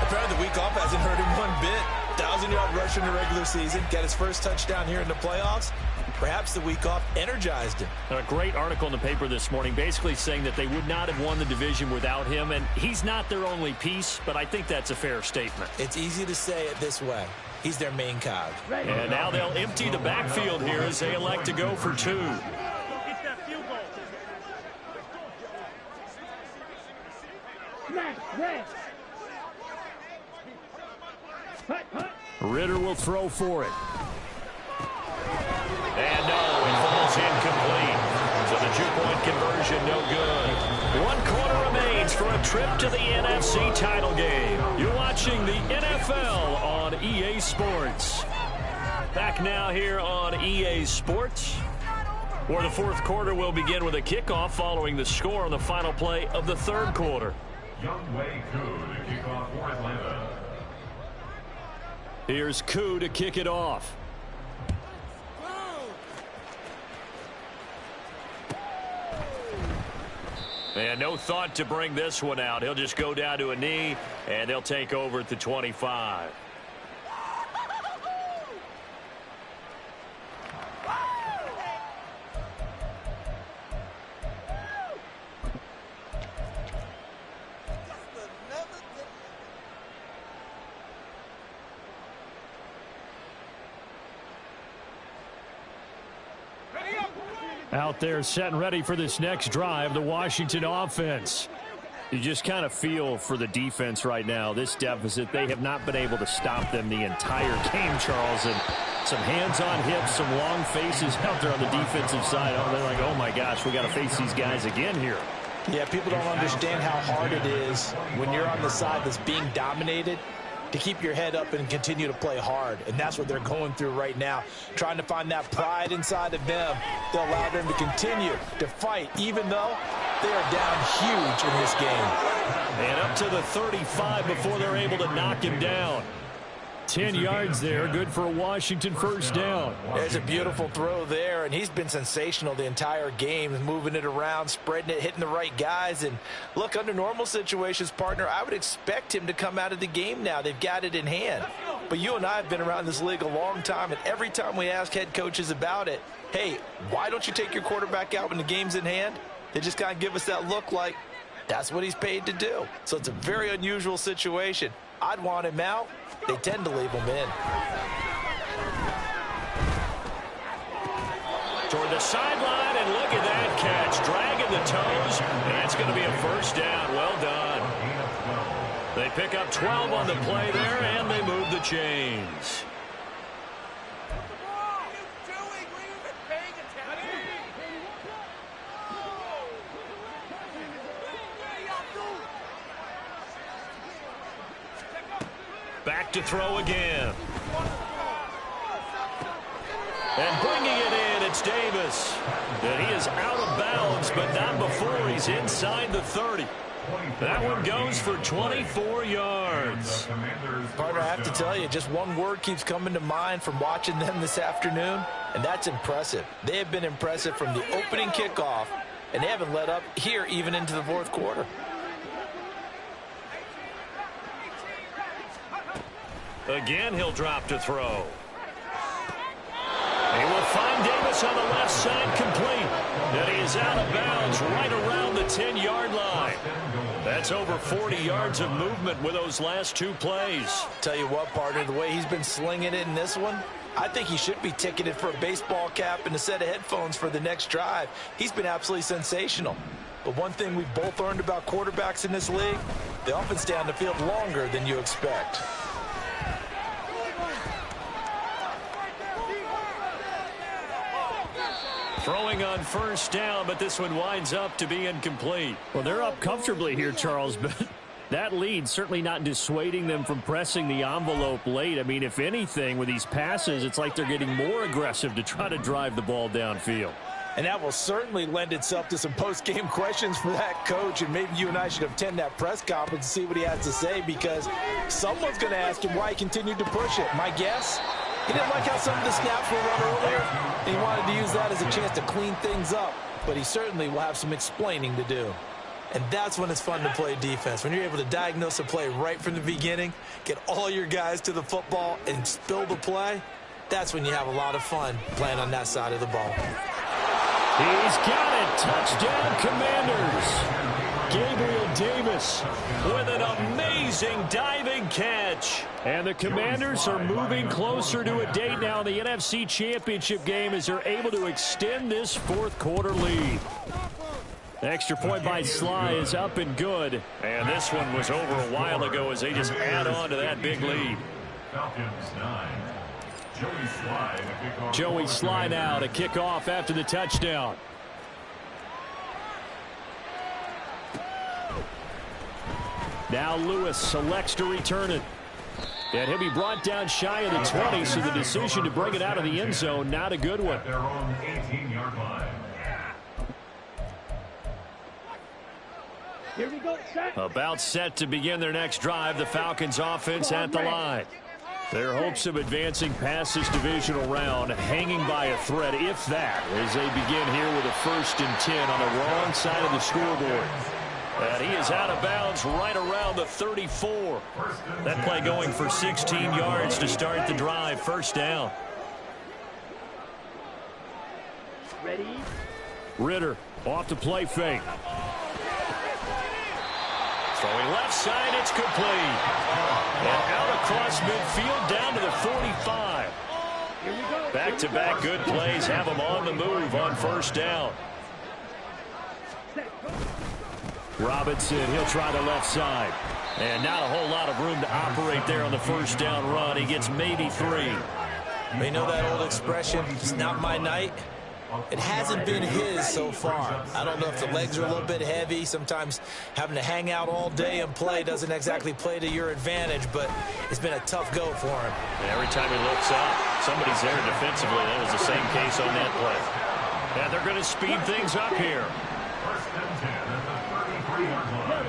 Apparently the week off hasn't hurt him one bit. 1,000-yard rush in the regular season. Got his first touchdown here in the playoffs. Perhaps the week off energized him. A great article in the paper this morning basically saying that they would not have won the division without him. And he's not their only piece, but I think that's a fair statement. It's easy to say it this way. He's their main cog. And now they'll empty the backfield here as they elect to go for 2. Ritter will throw for it. And no, it falls incomplete. So the 2-point conversion, no good. 1 quarter remains for a trip to the NFC title game. You're watching the NFL on EA Sports. Back now here on EA Sports, where the fourth quarter will begin with a kickoff following the score on the final play of the third quarter. Youngway Koo to kick off for Atlanta. Here's Koo to kick it off. And no thought to bring this one out. He'll just go down to a knee, and they'll take over at the 25. Out there set and ready for this next drive, the Washington offense. You just kind of feel for the defense right now, this deficit. They have not been able to stop them the entire game, Charles. And some hands on hips, some long faces out there on the defensive side. Oh, they're like, oh, my gosh, we got to face these guys again here. Yeah, people don't understand how hard it is when you're on the side that's being dominated to keep your head up and continue to play hard. And that's what they're going through right now, trying to find that pride inside of them that allow them to continue to fight, even though they are down huge in this game. And up to the 35 before they're able to knock him down. 10 yards there, good for a Washington first down. There's a beautiful throw there, and he's been sensational the entire game, moving it around, spreading it, hitting the right guys. And look, under normal situations, partner, I would expect him to come out of the game now. They've got it in hand. But you and I have been around this league a long time, and every time we ask head coaches about it, hey, why don't you take your quarterback out when the game's in hand? They just kind of give us that look like that's what he's paid to do. So it's a very unusual situation. I'd want him out. They tend to leave him in. Toward the sideline, and look at that catch. Dragging the toes, and it's going to be a first down. Well done. They pick up 12 on the play there, and they move the chains. Back to throw again. And bringing it in, it's Davis. And he is out of bounds, but not before he's inside the 30. That one goes for 24 yards. Partner, I have to tell you, just one word keeps coming to mind from watching them this afternoon, and that's impressive. They have been impressive from the opening kickoff, and they haven't let up here even into the fourth quarter. Again, he'll drop to throw. He will find Davis on the left side, complete. And he is out of bounds right around the 10-yard line. That's over 40 yards of movement with those last two plays. Tell you what, partner, the way he's been slinging it in this one, I think he should be ticketed for a baseball cap and a set of headphones for the next drive. He's been absolutely sensational. But one thing we've both learned about quarterbacks in this league, they often stay on the field longer than you expect. Throwing on first down, but this one winds up to be incomplete. Well, they're up comfortably here, Charles, but that lead certainly not dissuading them from pressing the envelope late. I mean, if anything, with these passes, it's like they're getting more aggressive to try to drive the ball downfield. And that will certainly lend itself to some post-game questions for that coach, and maybe you and I should attend that press conference and see what he has to say, because someone's going to ask him why he continued to push it. My guess? He didn't like how some of the snaps were run earlier, and he wanted to use that as a chance to clean things up. But he certainly will have some explaining to do. And that's when it's fun to play defense. When you're able to diagnose a play right from the beginning, get all your guys to the football, and spill the play, that's when you have a lot of fun playing on that side of the ball. He's got it. Touchdown, Commanders. Gabriel Davis with an amazing diving catch. And the Commanders are moving closer to a date now in the NFC Championship game as they're able to extend this fourth quarter lead. Extra point by Sly is up and good. And this one was over a while ago as they just add on to that big lead. Falcons 9. Joey Sly now to kick off after the touchdown. Now Lewis selects to return it. And he'll be brought down shy of the 20, so the decision to bring it out of the end zone, not a good one. At their own 18-yard line. Here we go, set. About set to begin their next drive, the Falcons offense at the line. Their hopes of advancing past this divisional round hanging by a thread, if that, as they begin here with a 1st and 10 on the wrong side of the scoreboard. And he is out of bounds right around the 34. That play going for 16 yards to start the drive. First down. Ready? Ritter off to play fake. Throwing left side, it's complete. And out across midfield down to the 45. Here we go. Back-to-back good plays have them on the move on first down. Robinson, he'll try the left side. And not a whole lot of room to operate there on the first down run. He gets maybe 3. You know that old expression, it's not my night? It hasn't been his so far. I don't know if the legs are a little bit heavy. Sometimes having to hang out all day and play doesn't exactly play to your advantage, but it's been a tough go for him. And every time he looks up, somebody's there defensively. That was the same case on that play. And they're going to speed things up here. First and 10 at the 33-yard line.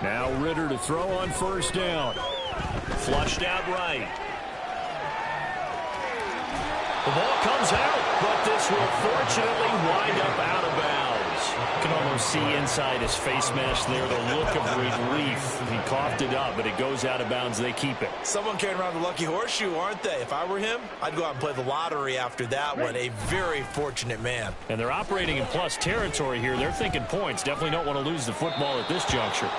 Now Ritter to throw on first down. Flushed out right. The ball comes out, but this will fortunately wind up out of bounds. You can almost see inside his face mask there the look of relief. He coughed it up, but it goes out of bounds. They keep it. Someone carrying around the lucky horseshoe, aren't they? If I were him, I'd go out and play the lottery after that one. A very fortunate man. And they're operating in plus territory here. They're thinking points. Definitely don't want to lose the football at this juncture.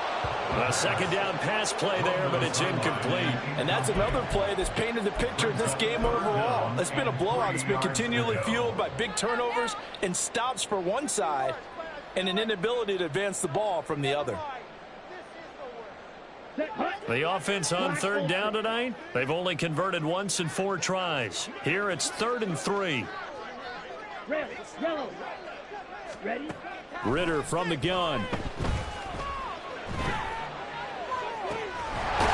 A second down pass play there, but it's incomplete. And that's another play that's painted the picture of this game overall. It's been a blowout. It's been continually fueled by big turnovers and stops for one side and an inability to advance the ball from the other. The offense on third down tonight, they've only converted once in 4 tries. Here it's 3rd and 3. Ritter from the gun.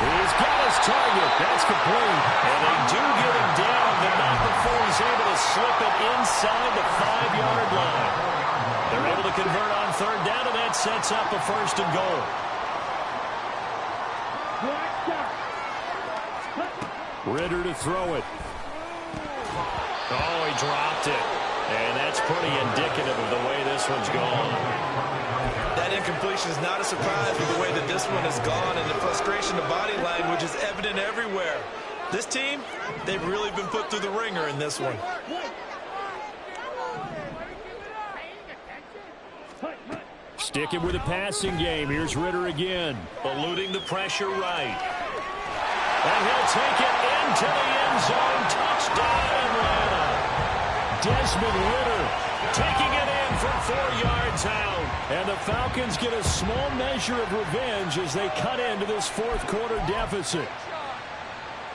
He's got his target. That's complete. And they do get him down, but not before he's able to slip it inside the 5-yard line. They're able to convert on third down, and that sets up a 1st and goal. Ritter to throw it. Oh, he dropped it. And that's pretty indicative of the way this one's gone. That incompletion is not a surprise with the way that this one has gone, and the frustration of body language is evident everywhere. This team, they've really been put through the ringer in this one. Sticking with the passing game. Here's Ritter again. Eluding the pressure right. And he'll take it into the end zone. Touchdown, Atlanta. Desmond Ritter taking it in from 4 yards out. And the Falcons get a small measure of revenge as they cut into this 4th quarter deficit.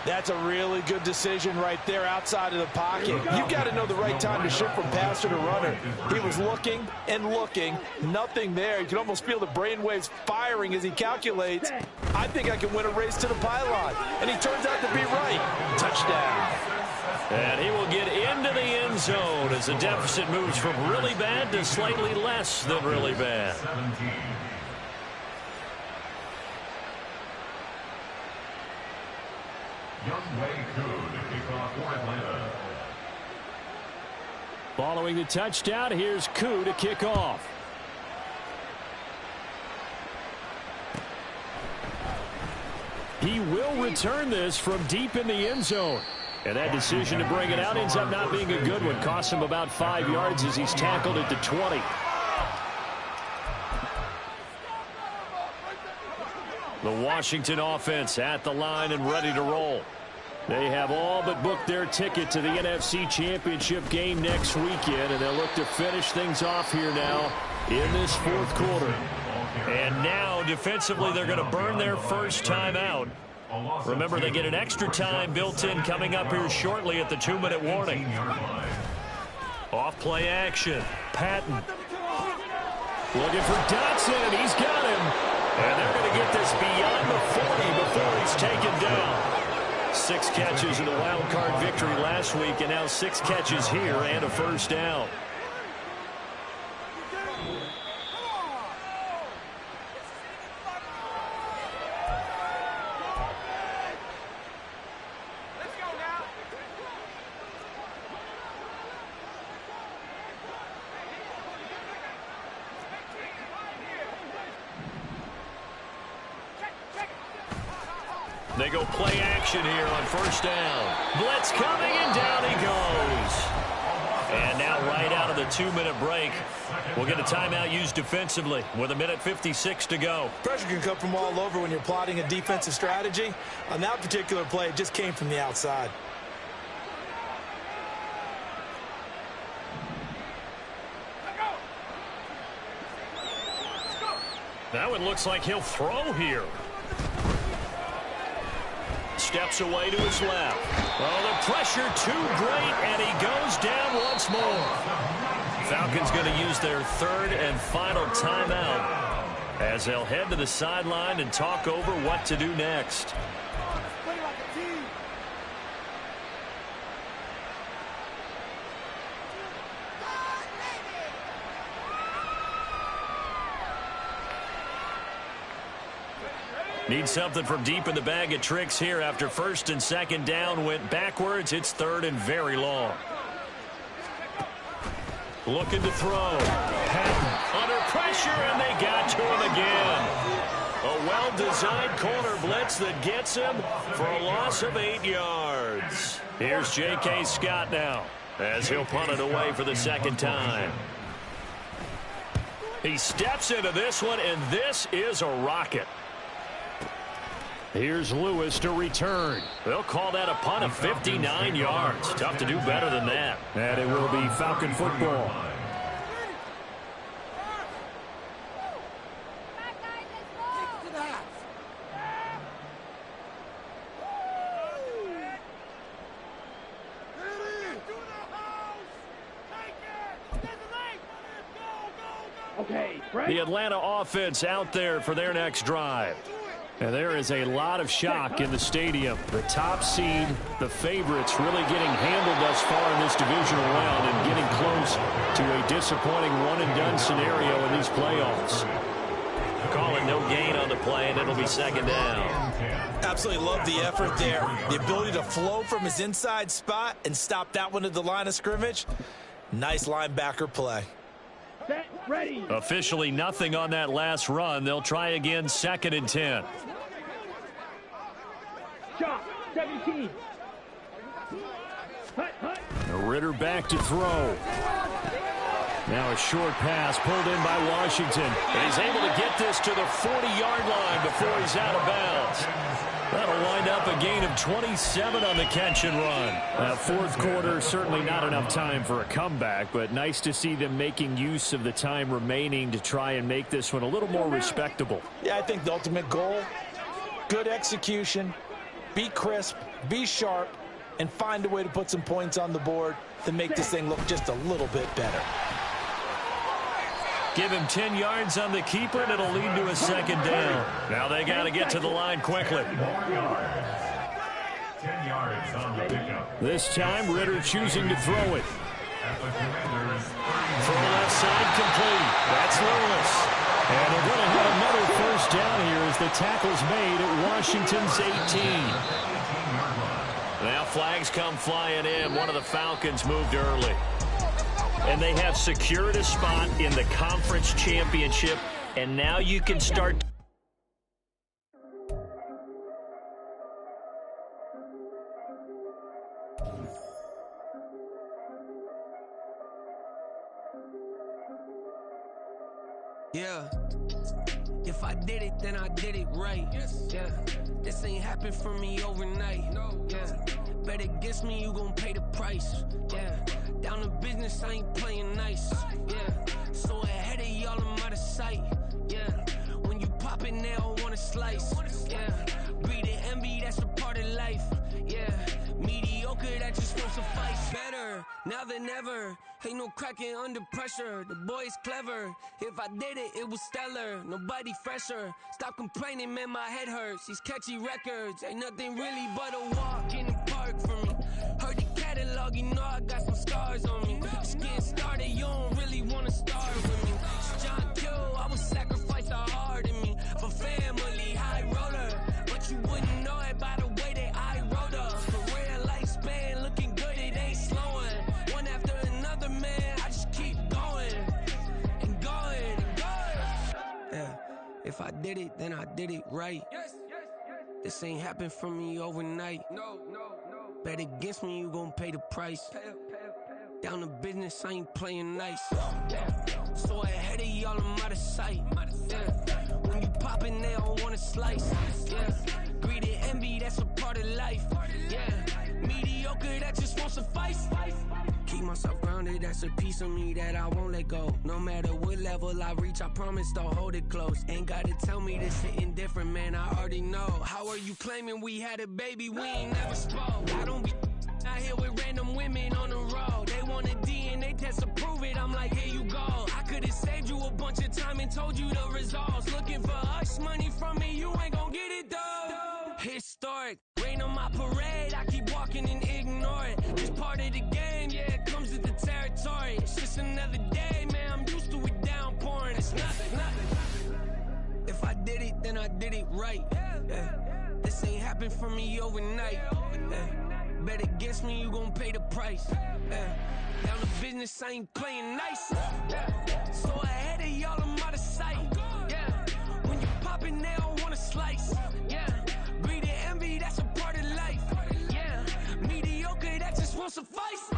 That's a really good decision right there outside of the pocket. You've got to know the right time to shift from passer to runner. He was looking and looking, nothing there. You can almost feel the brainwaves firing as he calculates, I think I can win a race to the pylon. And he turns out to be right. Touchdown. And he will get into the end zone as the deficit moves from really bad to slightly less than really bad. 17. Youngway Koo to kick off for Atlanta. Following the touchdown, here's Koo to kick off. He will return this from deep in the end zone. And that decision to bring it out ends up not being a good one. Costs him about 5 yards as he's tackled at the 20. The Washington offense at the line and ready to roll. They have all but booked their ticket to the NFC Championship game next weekend, and they'll look to finish things off here now in this 4th quarter. And now, defensively, they're going to burn their first time out. Remember, they get an extra time built in coming up here shortly at the 2-minute warning. Off play action. Patton. Looking for Dotson, and he's got him. And they're going to get this beyond the 40 before he's taken down. 6 catches in the wild card victory last week, and now 6 catches here and a first down. They go play action here on first down. Blitz coming, and down he goes. And now right out of the 2-minute break, we'll get a timeout used defensively with 1:56 to go. Pressure can come from all over when you're plotting a defensive strategy. On that particular play, it just came from the outside. That one looks like he'll throw here. Steps away to his left. Oh, the pressure too great, and he goes down once more. Falcons going to use their third and final timeout as they'll head to the sideline and talk over what to do next. Need something from deep in the bag of tricks here after first and second down went backwards. It's third and very long. Looking to throw. Patton under pressure, and they got to him again. A well-designed corner blitz that gets him for a loss of 8 yards. Here's J.K. Scott now as he'll punt it away for the second time. He steps into this one, and this is a rocket. Here's Lewis to return. They'll call that a punt of 59 yards. Tough to do better than that. And it will be Falcon football. The Atlanta offense out there for their next drive. And there is a lot of shock in the stadium. The top seed, the favorites, really getting handled thus far in this divisional round and getting close to a disappointing one-and-done scenario in these playoffs. Call it no gain on the play, and it'll be second down. Absolutely love the effort there. The ability to flow from his inside spot and stop that one at the line of scrimmage. Nice linebacker play. Set, ready. Officially nothing on that last run. They'll try again, second and 10. Shot, 17. Hut, hut. Ritter back to throw. Now a short pass pulled in by Washington. And he's able to get this to the 40-yard line before he's out of bounds. That'll wind up a gain of 27 on the catch and run. Fourth quarter, certainly not enough time for a comeback, but nice to see them making use of the time remaining to try and make this one a little more respectable. Yeah, I think the ultimate goal, good execution, be crisp, be sharp, and find a way to put some points on the board to make this thing look just a little bit better. Give him 10 yards on the keeper, and it'll lead to a second down. Now they got to get to the line quickly. 10 yards on the pickup. This time, Ritter choosing to throw it. At the Commanders, Throw left side complete. That's Lewis. And they're going to have another first down here as the tackle's made at Washington's 18. Now flags come flying in. One of the Falcons moved early. And they have secured a spot in the conference championship. And now you can start. Yeah. If I did it, then I did it right. Yeah. This ain't happened for me overnight. Yeah. Bet against me, you gon' pay the price. Yeah. Down to business, I ain't playing nice. Yeah. So ahead of y'all, I'm out of sight. Yeah. When you pop it, they don't wanna slice. Yeah. Breed and envy, that's a part of life. Yeah. Mediocre, that just won't suffice. Better now than ever. Ain't no cracking under pressure. The boy's clever. If I did it, it was stellar. Nobody fresher. Stop complaining, man, my head hurts. These catchy records ain't nothing really but a walk in the park for me. Heard the catalog, you know I got some scars on me. Just getting started, you don't really wanna start with me. It's John Kill, I would sacrifice a heart in me for family, high roller. But you wouldn't know it by the way that I wrote up. Career lifespan looking good, it ain't slowing. One after another, man, I just keep going and going and going. Yeah, if I did it, then I did it right. This ain't happened for me overnight. No. Bet against me, you gon' pay the price. Down to business, I ain't playing nice. Yeah. So ahead of y'all, I'm out of sight. Yeah. When you poppin', they don't wanna slice. Yeah. Greed and envy, that's a part of life. Yeah. Mediocre, that just won't suffice. Keep myself grounded, that's a piece of me that I won't let go. No matter what level I reach, I promise to hold it close. Ain't gotta tell me this hitting different, man, I already know. How are you claiming we had a baby, we ain't never spoke? I don't be out here with random women on the road. They want a DNA test to prove it, I'm like, here you go. I could've saved you a bunch of time and told you the results. Looking for hush money from me, you ain't gon' get it though. Historic, rain on my parade, I keep walking and ignore it. Just part of the game, yeah, it comes with the territory. It's just another day, man, I'm used to it downpouring. It's nothing. If I did it, then I did it right. Yeah. This ain't happened for me overnight. Yeah. Bet against me, you gon' pay the price. Yeah. Down the business, I ain't playing nice. Yeah. So ahead of y'all, I'm out of sight. Yeah. When you poppin', they don't wanna slice. Yeah. Greed and envy, that's a part of life. Yeah. Mediocre, that just won't suffice.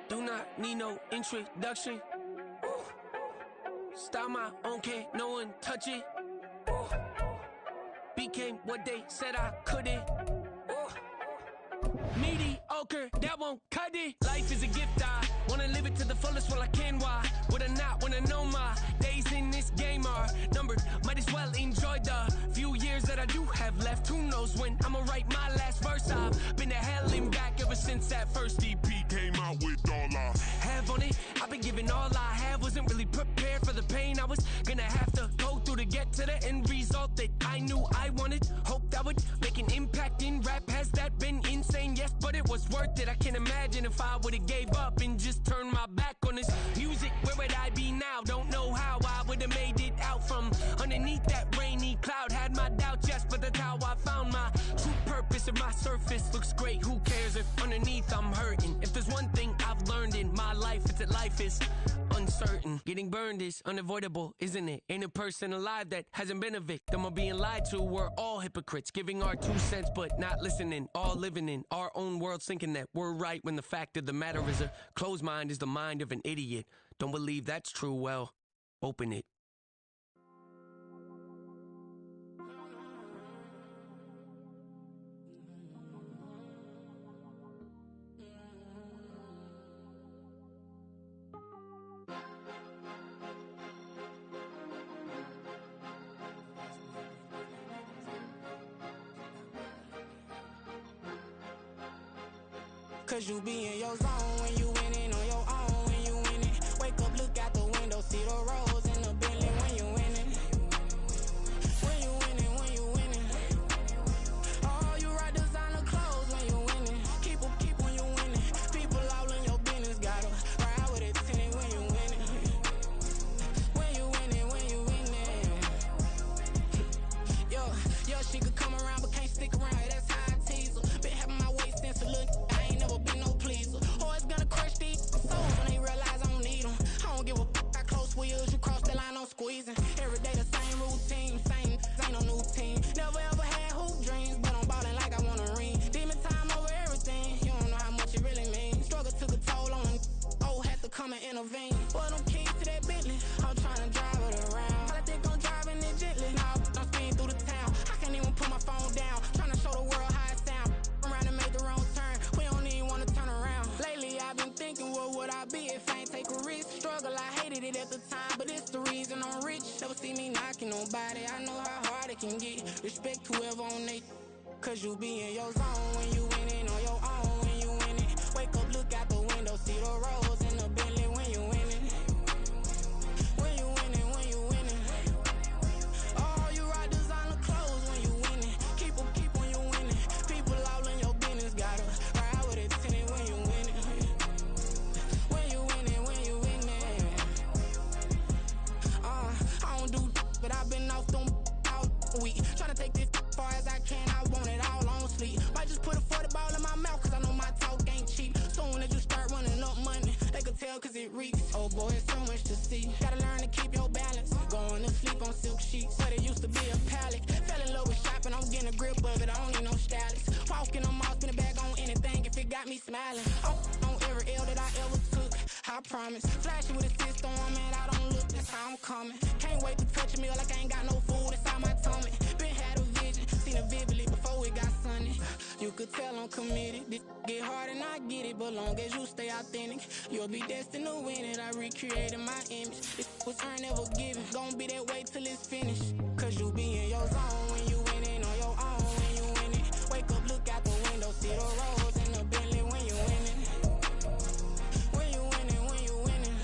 Do not need no introduction. Ooh. Style my own, can't no one touch it. Ooh. Became what they said I couldn't. Ooh. Mediocre, that won't cut it. Life is a gift, I wanna live it to the fullest while I can. Why would I not wanna know my days in this game are numbered? Might as well enjoy the few years that I do have left. Who knows when I'ma write my last verse? I've been to hell and back ever since that first EP came out with all I have on it. I've been giving all I have, wasn't really prepared for the pain I was gonna have to go through to get to the end result that I knew I wanted. Hoped I would make an impact in rap. Has that been insane? Yes, but it was worth it. I can't imagine if I would've gave up and just turned my back on this music. Where would I be now? Don't know how I would've made it out from underneath that rainy cloud. Had my doubts, yes, but that's how I found my true purpose. If my surface looks great, who cares if underneath I'm hurting? If there's one thing I've learned in my life, it's that life is uncertain. Getting burned is unavoidable, isn't it? Ain't a person alive that hasn't been a victim of being lied to. We're all hypocrites, giving our 2 cents but not listening. All living in our own world, thinking that we're right when the fact of the matter is a closed mind is the mind of an idiot. Don't believe that's true? Well, open it. Cause you be in your zone when you winning on your own when you winning. Wake up, look out the window, see the rose in the Bentley when you winning. When you winning, when you winning. Oh, you right designer clothes when you winning. Keep when you winning. People all in your business, gotta ride with it tinted when you winning. When you winning, when you winning. Yo, she could come around but can't stick around. That's how I tease her. Been having my waist since a little. Never been no pleaser. Always gonna crush these souls when they realize I don't need them. I don't give a f*** how close we is. You cross the line, I'm squeezing. Every day the same routine, same ain't no new team. Never ever had hoop dreams, but I'm ballin' like I want a ring. Demon time over everything. You don't know how much it really means. Struggle took a toll on them. Oh, had to come and intervene. Boy, them keys to that Bentley. I'm trying to drive it around. I think I'm driving it gently. Now I'm speeding through the town. I can't even put my phone down. Trying to show the world how it sound. Around and made the wrong turn. We don't even wanna turn around. Lately I've been thinking, what would I be if I ain't take a risk? Struggle, I hated it at the time, but it's the reason I'm rich. Never see me knocking nobody. I know how hard it can get. Respect whoever on they. Cause you be in your zone when you winning on your own when you winning. Wake up, look out the window, see the rose in the Bentley when you winning. When you winning, when you winning. Oh, you right designer clothes when you winning. Keep when you winning. People all in your business, gotta ride with it tinted when you winning. When you winning, when you winning. I don't do but I've been off them all week. Tryna take this far as I can, I want it all on sleep. Might just put a 40 ball in my mouth, cause I know my talk ain't cheap. Soon as you start running up money, they could tell cause it reeks. Oh boy, it's so much to see. Gotta learn to keep your balance. Going to sleep on silk sheets, but it used to be a pallet. Fell in love with shopping, I'm getting a grip of it, I don't need no stylist. Walking on mouth, spin a bag on anything if it got me smiling. On every L that I ever took, I promise. Flashing with a system, man, I don't look, that's how I'm coming. Can't wait to touch a meal like I ain't got no food inside my tummy. Been had a vision, seen it vividly before it got sunny. You could tell I'm committed. This get hard and I get it, but long as you stay authentic, you'll be destined to win it. I recreated my image. This was earned, never given. Gonna be that way till it's finished. Cause you be in your zone when you winning on your own when you win it. Wake up, look out the window, see the rose and the Bentley when you winning. When you winning, when you winning.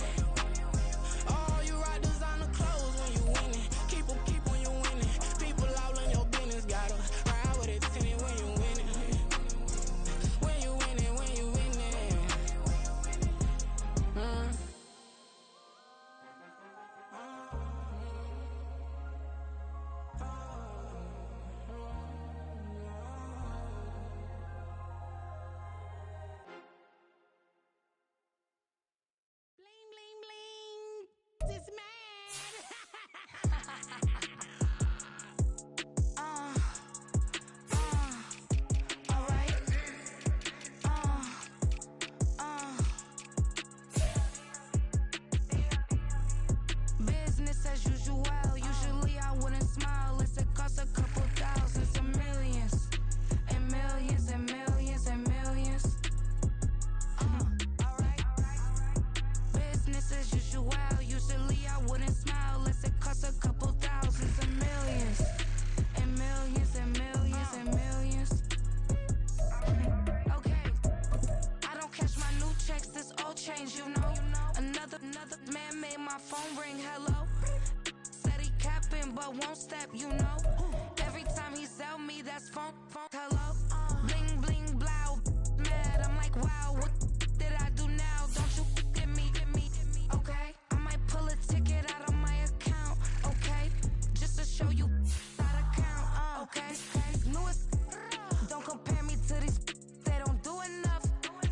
Oh, you rock designer clothes when you winning. Keep when you winning. People all in your business, gotta ride with it tinted when you winning. When you winning, when you winning. Bling, bling, bling. This man. Alright. Business as usual. Usually I wouldn't smile. It's it costs a couple thousands and millions. And millions and millions and millions. Alright. Business as usual. Usually I wouldn't smile. Unless it costs a couple thousands and millions. And millions and millions and millions. Okay. I don't cash my new checks, this old change, you know. Another man made my phone ring, hello. Said he capping but won't step, you know. Every time he sell me, that's phone, hello. Bling, bling, blow, mad, I'm like, wow, what did I do now? Don't you get me, okay? I might pull a ticket out of my account, okay? Just to show you how to count, okay? Newest, don't compare me to these, they don't do enough.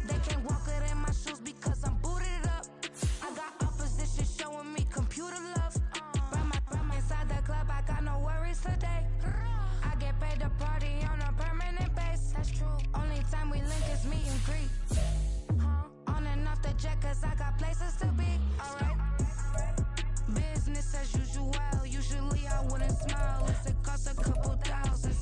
They can't walk it in my shoes because I'm booted up. I got opposition showing me computer love. Run inside the club, I got no worries today. I get paid to party on a permanent base. That's true. Only time we link is meet and greet. On and off the jet, cause I got places to be. Alright. Business as usual. Usually I wouldn't smile. Unless it costs a couple thousands